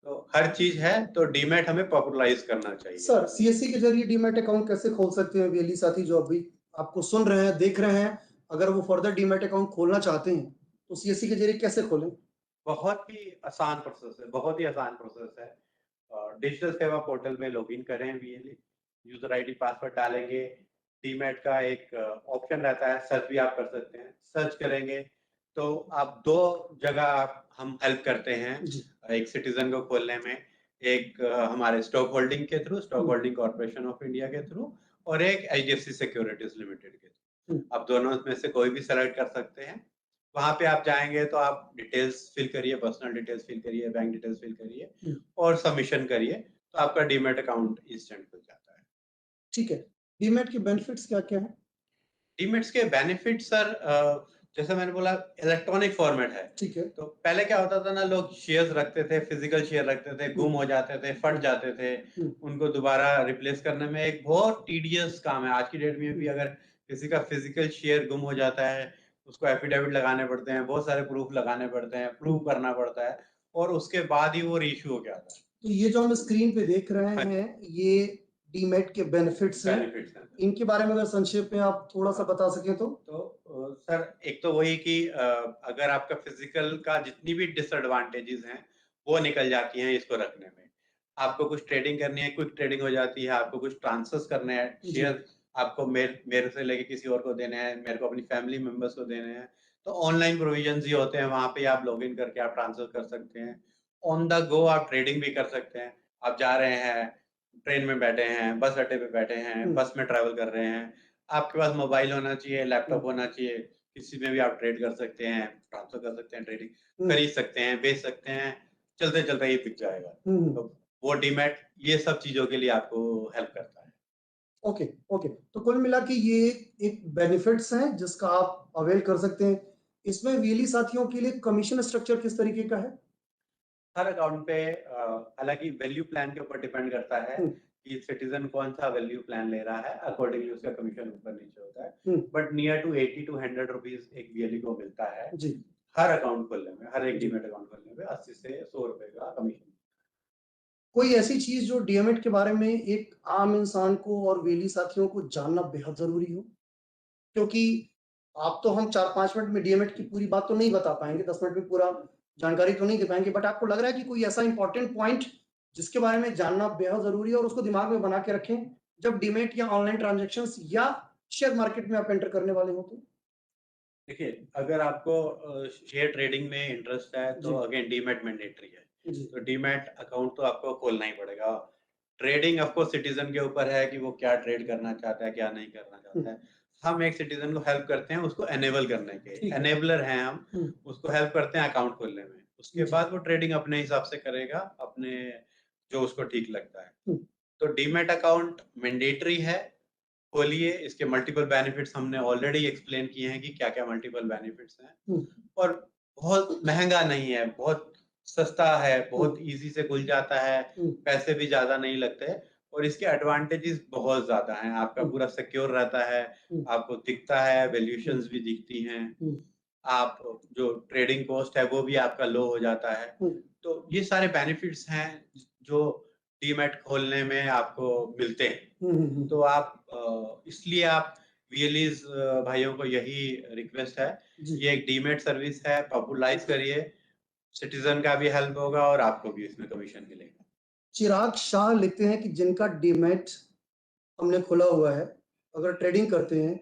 तो हर चीज है, तो डीमैट हमें पॉपुलराइज करना चाहिए। सर सीएससी के जरिए डीमैट अकाउंट कैसे खोल सकते हैं वीएलई साथी जो अभी आपको सुन रहे हैं, देख रहे हैं? अगर वो फर्दर डीमैट अकाउंट खोलना चाहते हैं तो सीएससी के जरिए कैसे खोलें? बहुत ही आसान प्रोसेस है, बहुत ही आसान प्रोसेस है। डिजिटल सेवा पोर्टल में लॉगिन करें, वीएलई यूजर आईडी पासवर्ड डालेंगे। डीमैट का एक ऑप्शन रहता है, सर्च भी आप कर सकते हैं। सर्च करेंगे तो आप दो जगह हम हेल्प करते हैं जी। एक सिटीजन को खोलने में। एक हमारे स्टॉक होल्डिंग के through, stock hmm, holding corporation of India के थ्रू, और एक एचडीएफसी सिक्योरिटीज लिमिटेड के थ्रू। हम्म, आप दोनों में से कोई भी सेलेक्ट कर सकते हैं। वहां पे आप जाएंगे तो आप डिटेल्स फिल करिए, पर्सनल डिटेल्स फिल करिए, बैंक डिटेल्स फिल करिए हम्म। और सबमिशन करिए, तो आपका डीमैट अकाउंट इंस्टेंट खुल जाता है। ठीक है। डीमैट के बेनिफिट्स क्या क्या है? डीमैट्स के बेनिफिट सर, जैसे मैंने बोला, इलेक्ट्रॉनिक फॉर्मेट है। ठीक है। तो पहले क्या होता था ना, लोग शेयर्स रखते थे, फिजिकल शेयर रखते थे, गुम हो जाते थे, फट जाते थे। हम्म, उनको दोबारा रिप्लेस करने में एक बहुत टीडियस काम है। आज की डेट में भी हम्म। अगर किसी का फिजिकल शेयर गुम हो जाता है, उसको एफिडेविट लगाने पड़ते हैं, बहुत सारे प्रूफ लगाने पड़ते हैं, प्रूव करना पड़ता है, और उसके बाद ही वो रीइश्यू हो जाता है। तो ये जो हम स्क्रीन पे देख रहे हाँ, हैं ये डीमैट के बेनिफिट्स हैं। बेनिफिट्स हैं। इनके बारे में अगर संक्षेप में आप थोड़ा सा बता सकें तो? सर एक तो वही कि अगर आपका फिजिकल का जितनी भी डिसएडवांटेजेस हैं वो निकल जाती हैं इसको रखने में। आपको कुछ ट्रेडिंग करनी है, क्विक ट्रेडिंग हो जाती है। आपको कुछ ट्रांसफर्स करने हैं, जी। शेयर आपको मेरे मेरे से लेके किसी और को देने हैं, मेरे को अपनी फैमिली मेंबर्स को देने हैं, तो ऑनलाइन प्रोविजंस ही होते हैं, वहां पे आप लॉगिन करके आप ट्रांसफर कर सकते हैं। ऑन द गो आप ट्रेडिंग भी कर सकते हैं। आप जा रहे हैं, ट्रेन में बैठे हैं, बस अड्डे पे बैठे हैं, हम्म, बस में ट्रैवल कर रहे हैं, आपके पास मोबाइल होना चाहिए, लैपटॉप हम्म, होना चाहिए, किसी में भी आप ट्रेड कर सकते हैं, ट्रांसफर कर सकते हैं, ट्रेडिंग हम्म, खरीद सकते हैं, बेच सकते हैं, चलते चलते ये बिक जाएगा। हम्म। तो वो डीमैट ये सब चीजों के लिए आपको हेल्प करता है। Okay, okay. तो कुल मिला के ये एक बेनिफिट्स हैं जिसका आप अवेल कर सकते हैं। इसमें वीएलई साथियों के लिए कमीशन स्ट्रक्चर किस तरीके का है? हर अकाउंट पे हालांकि वैल्यू प्लान के ऊपर डिपेंड करता है हम्म, कि सिटीजन कौन सा वैल्यू प्लान ले रहा है, अकॉर्डिंगली उसका कमीशन ऊपर नीचे होता है। हम्म। But near to 80 to 100 rupees एक वीएलई को मिलता है जी। हर अकाउंट खोलने में, हर एक जी। डीमैट अकाउंट खोलने में 80 से 100 रुपए का कमीशन। कोई ऐसी चीज जो डीएमएट के बारे में एक आम इंसान को और वीएलई साथियों को जानना बेहद जरूरी हो? क्योंकि आप तो हम 4-5 मिनट में डीएमएट की पूरी बात तो नहीं बता पाएँगे, 10 मिनट में पूरा जानकारी तो नहीं दे पाएँगे, बट आपको लग रहा है कि कोई ऐसा इम्पोर्टेंट पॉइंट जिसके बारे में जानना बेहद ज़रूरी है और उसको दिमाग में बना के रखें, जब डीमैट या ऑनलाइन ट्रांज़ैक्शंस या शेयर मार्केट में आप एंटर करने वाले हो तो? देखिए, अगर आपको शेयर ट्रेडिंग में इंटरेस्ट है तो जी, अगेन डीमैट मैंडेटरी है। जी। तो डीमैट अकाउंट तो आपको खोलना ही पड़ेगा। ट्रेडिंग ऑफ कोर्स सिटीज़न के ऊपर है कि वो क्या ट्रेड करना चाहता है, क्या नहीं करना हुँ, चाहता है। हम एक सिटीज़न को हेल्प करते हैं उसको एनेबल करने के, ठीक है। एनेबलर हैं हम, हुँ, उसको हेल्प करते हैं अकाउंट खोलने में। उसके जी। बाद वो ट्रेडिंग अपने हिसाब से करेगा, अपने जो उसको ठीक लगता है। हुँ, तो डीमैट अकाउंट मैंडेटरी है, खोलिए, इसके मल्टीपल बेनिफिट्स हमने ऑलरेडी एक्सप्लेन किए हैं कि क्या-क्या मल्टीपल बेनिफिट्स हैं हुँ, और बहुत महँगा नहीं है, बहुत सस्ता है, हुँ, बहुत ईज़ी से खुल जाता है, हुँ, पैसे भी ज़्यादा नहीं लगते और इसके एडवांटेजेस बहुत ज़्यादा हैं। आपका हुँ, पूरा सिक्योर रहता है, हुँ, आपको दिखता है, हुँ, वैल्यूएशंस भी दिखती हैं, हुँ, आप जो ट्रेडिंग कॉस्ट है वो भी आपका लो हो जाता है। हुँ, तो ये सारे बेनिफिट्स हैं जो डीमैट खोलने में आपको मिलते हैं। हुँ, हुँ, हुँ, तो आप इसलिए आप वीएलईज़ भाइयों को यही रिक्वेस्ट है, जी। ये एक डीमैट सर्विस है, पॉपुलराइज़ करिए, सिटीज़न का भी हेल्प होगा और आपको भी इसमें कमीशन मिलेगा। चिराग शाह लिखते हैं कि जिनका डीमैट हमने खोला हुआ है, अगर ट्रेडिंग करते हैं,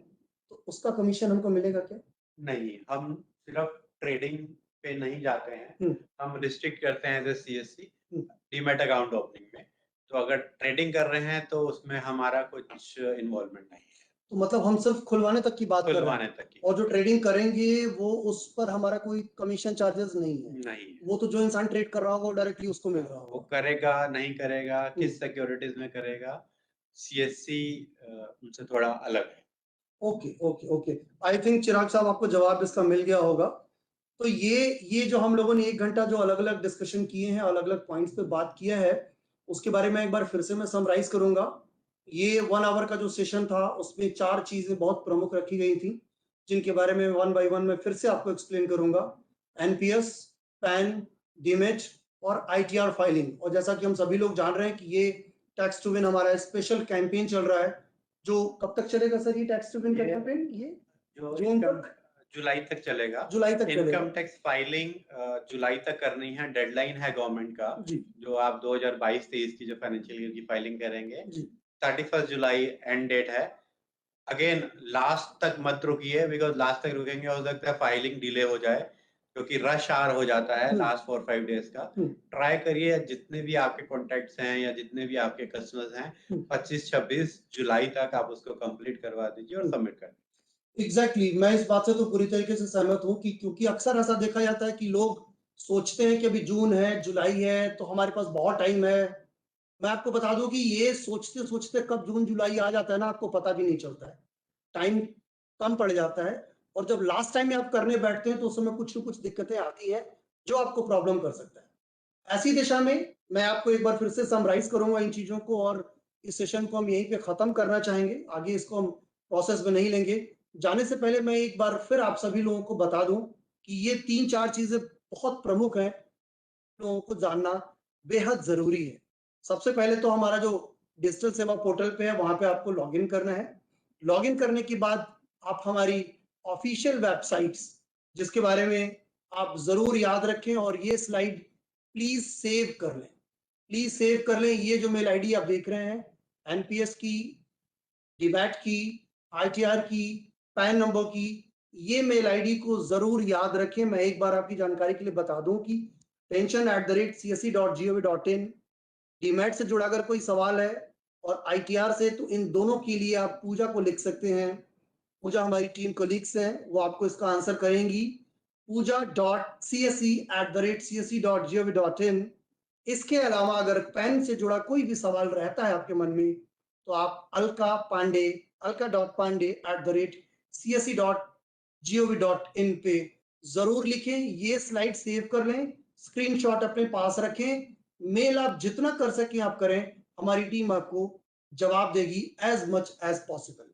तो उसका कमीशन हमको मिलेगा क्या? नहीं, हम सिर्फ़ ट्रेडिंग पे नहीं जाते हैं, हुँ, हम रिस्ट्रिक्ट करते हैं as a CSC hmm. Demat account opening में। तो अगर ट्रेडिंग कर रहे हैं तो उसमें हमारा कुछ इन्वॉल्वमेंट नहीं है, तो मतलब हम सिर्फ़ खुलवाने तक की बात कर रहे खुलवाने हैं तक की। और जो ट्रेडिंग करेंगे वो उस पर हमारा कोई कमीशन चार्जेज़ नहीं है। नहीं है। वो तो जो इंसान ट्रेड कर रहा होगा वो डायरेक्टली उसको मिल रहा वो होगा। करेगा, नहीं करेगा, हुँ, किस सिक्योरिटीज़ में करेगा, सीएससी उनसे थोड़ा अलग है। Okay, okay, okay. I think Chirag साहब आपको जवाब इसका मिल गया होगा। तो ये जो हम लोगों ने 1 घंटा जो अलग-अलग डिस्कशन किए हैं, अलग-अलग पॉइंट्स पे बात किया है, उसके बारे में एक बार फिर से मैं समराइज़ करूँगा। ये 1 आवर का जो सेशन था, उसमें 4 चीज़ें बहुत प्रमुख रखी गई थी, जिनके बारे में वन बाय वन मैं फिर से आपको एक्सप्लेन करूँगा। एनपीएस, पैन, डीमैट और आईटीआर फाइलिंग और जैसा कि हम सभी लोग जान रहे हैं कि ये टैक्स टू विन हमारा स्पेशल कैंपेन चल रहा है, जो कब तक चलेगा सर ये टैक्स टू विन का ये कैंपेन? ये जो जून इनकम तक? जुलाई तक चलेगा। जुलाई तक चलेगा। इनकम टैक्स फाइलिंग जुलाई तक करनी है, डेडलाइन है गवर्नमेंट का, जी, जो आप 2022-23 की जो फाइनेंशियल ईयर की फाइलिंग करेंगे, जी। 31 जुलाई एंड डेट है। अगेन लास्ट तक मत रुकिए बिकॉज़ लास्ट तक रुकेंगे हो सकता है फाइलिंग डिले हो जाए, क्योंकि रश आवर हो जाता है हुँ, लास्ट 4-5 डेज़ का। हुँ, ट्राई करिए जितने भी आपके कॉन्टैक्ट्स हैं या जितने भी आपके कस्टमर्स हैं, हुँ, 25-26 जुलाई तक आप उसको कंप्लीट करवा दीजिए और हुँ। सबमिट कर दीजिए। एग्ज़ैक्टली मैं इस बात से तो पूरी तरीके से सहमत हूँ कि क्योंकि अक्सर ऐसा देखा जाता है कि लोग सोचते हैं कि अभी जून है, जुलाई है, तो हमारे पास बहुत टाइम है। मैं आपको बता दूँ कि ये सोचते-सोचते कब जून, जुलाई आ जाता है ना, आपको पता भी नहीं चलता है। टाइम कम पड़ जाता है और जब लास्ट टाइम में आप करने बैठते हैं, तो उस समय कुछ न कुछ दिक्कतें आती हैं, जो आपको प्रॉब्लम कर सकता है। ऐसी दिशा में मैं आपको एक बार फिर से समराइज़ करूँगा इन चीज़ों को और इस सेशन को हम यहीं पे ख़त्म करना चाहेंगे। आगे इसको हम प्रोसेस में नहीं लेंगे। जाने से पहले मैं एक बार फिर आप सभी लोगों को बता दूँ कि ये 3-4 चीज़ें बहुत प्रमुख हैं, लोगों को जानना बेहद ज़रूरी है। सबसे पहले तो हमारा जो डिजिटल सेवा पोर्टल पे है, वहाँ पे आपको लॉगिन करना है। लॉगिन करने के बाद आप हमारी ऑफ़िशियल वेबसाइट्स, जिसके बारे में आप ज़रूर याद रखें और ये स्लाइड प्लीज़ सेव कर लें। प्लीज़ सेव कर लें, ये जो मेल आईडी आप देख रहे हैं, एनपीएस की, डीमैट की, आईटीआर की, पैन नंबर की, ये मेल आईडी को ज़रूर याद रखें। मैं एक बार आपकी जानकारी के लिए बता दूँ कि pension@csc.gov.in डीमैट से जुड़ा अगर कोई सवाल है और आईटीआर से तो इन दोनों के लिए आप पूजा को लिख सकते हैं। पूजा हमारी टीम कोलीग्स हैं, वो आपको इसका आंसर करेंगी। पूजा.csc@csc.gov.in इसके अलावा अगर पैन से जुड़ा कोई भी सवाल रहता है आपके मन में, तो आप alka.pandey@csc.gov.in पे ज़रूर लिखें। ये स्लाइड सेव कर लें, स्क्रीनशॉट अपने पास रखें। मेल आप जितना कर सकें आप करें, हमारी टीम आपको जवाब देगी एज़ मच एज़ पॉसिबल।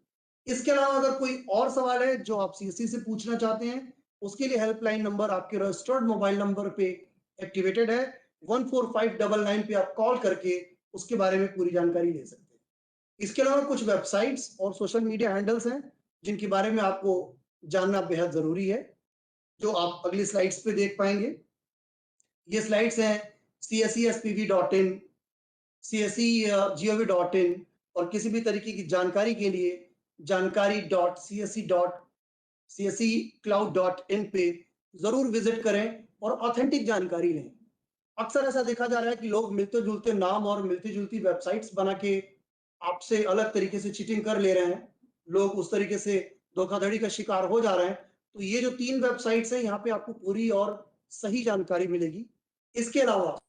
इसके अलावा अगर कोई और सवाल है जो आप सीएससी से पूछना चाहते हैं, उसके लिए हेल्पलाइन नंबर आपके रजिस्टर्ड मोबाइल नंबर पे एक्टिवेटेड है। 14599 पे आप कॉल करके उसके बारे में पूरी जानकारी ले सकते हैं। इसके अलावा कुछ वेबसाइट्स और सोशल मीडिया हैंडल्स हैं, जिनके बारे में आपको जानना बेहद ज़रूरी है, जो आप अगली स्लाइड्स पे देख पाएँगे। ये स्लाइड्स हैं cseспv.in, cse.gov.in और किसी भी तरीके की जानकारी के लिए जानकारी.csecloud.in पे ज़रूर विज़िट करें और ऑथेंटिक जानकारी लें। अक्सर ऐसा देखा जा रहा है कि लोग मिलते-जुलते नाम और मिलती-जुलती वेबसाइट्स बना के आपसे अलग तरीके से चीटिंग कर ले रहे हैं। लोग उस तरीके से धोखाधड़ी का शिकार हो जा रहे हैं। तो ये जो 3 वेबसाइट्स हैं, यहाँ पे आपको पूरी और सही जानकारी मिलेगी। इसके अलावा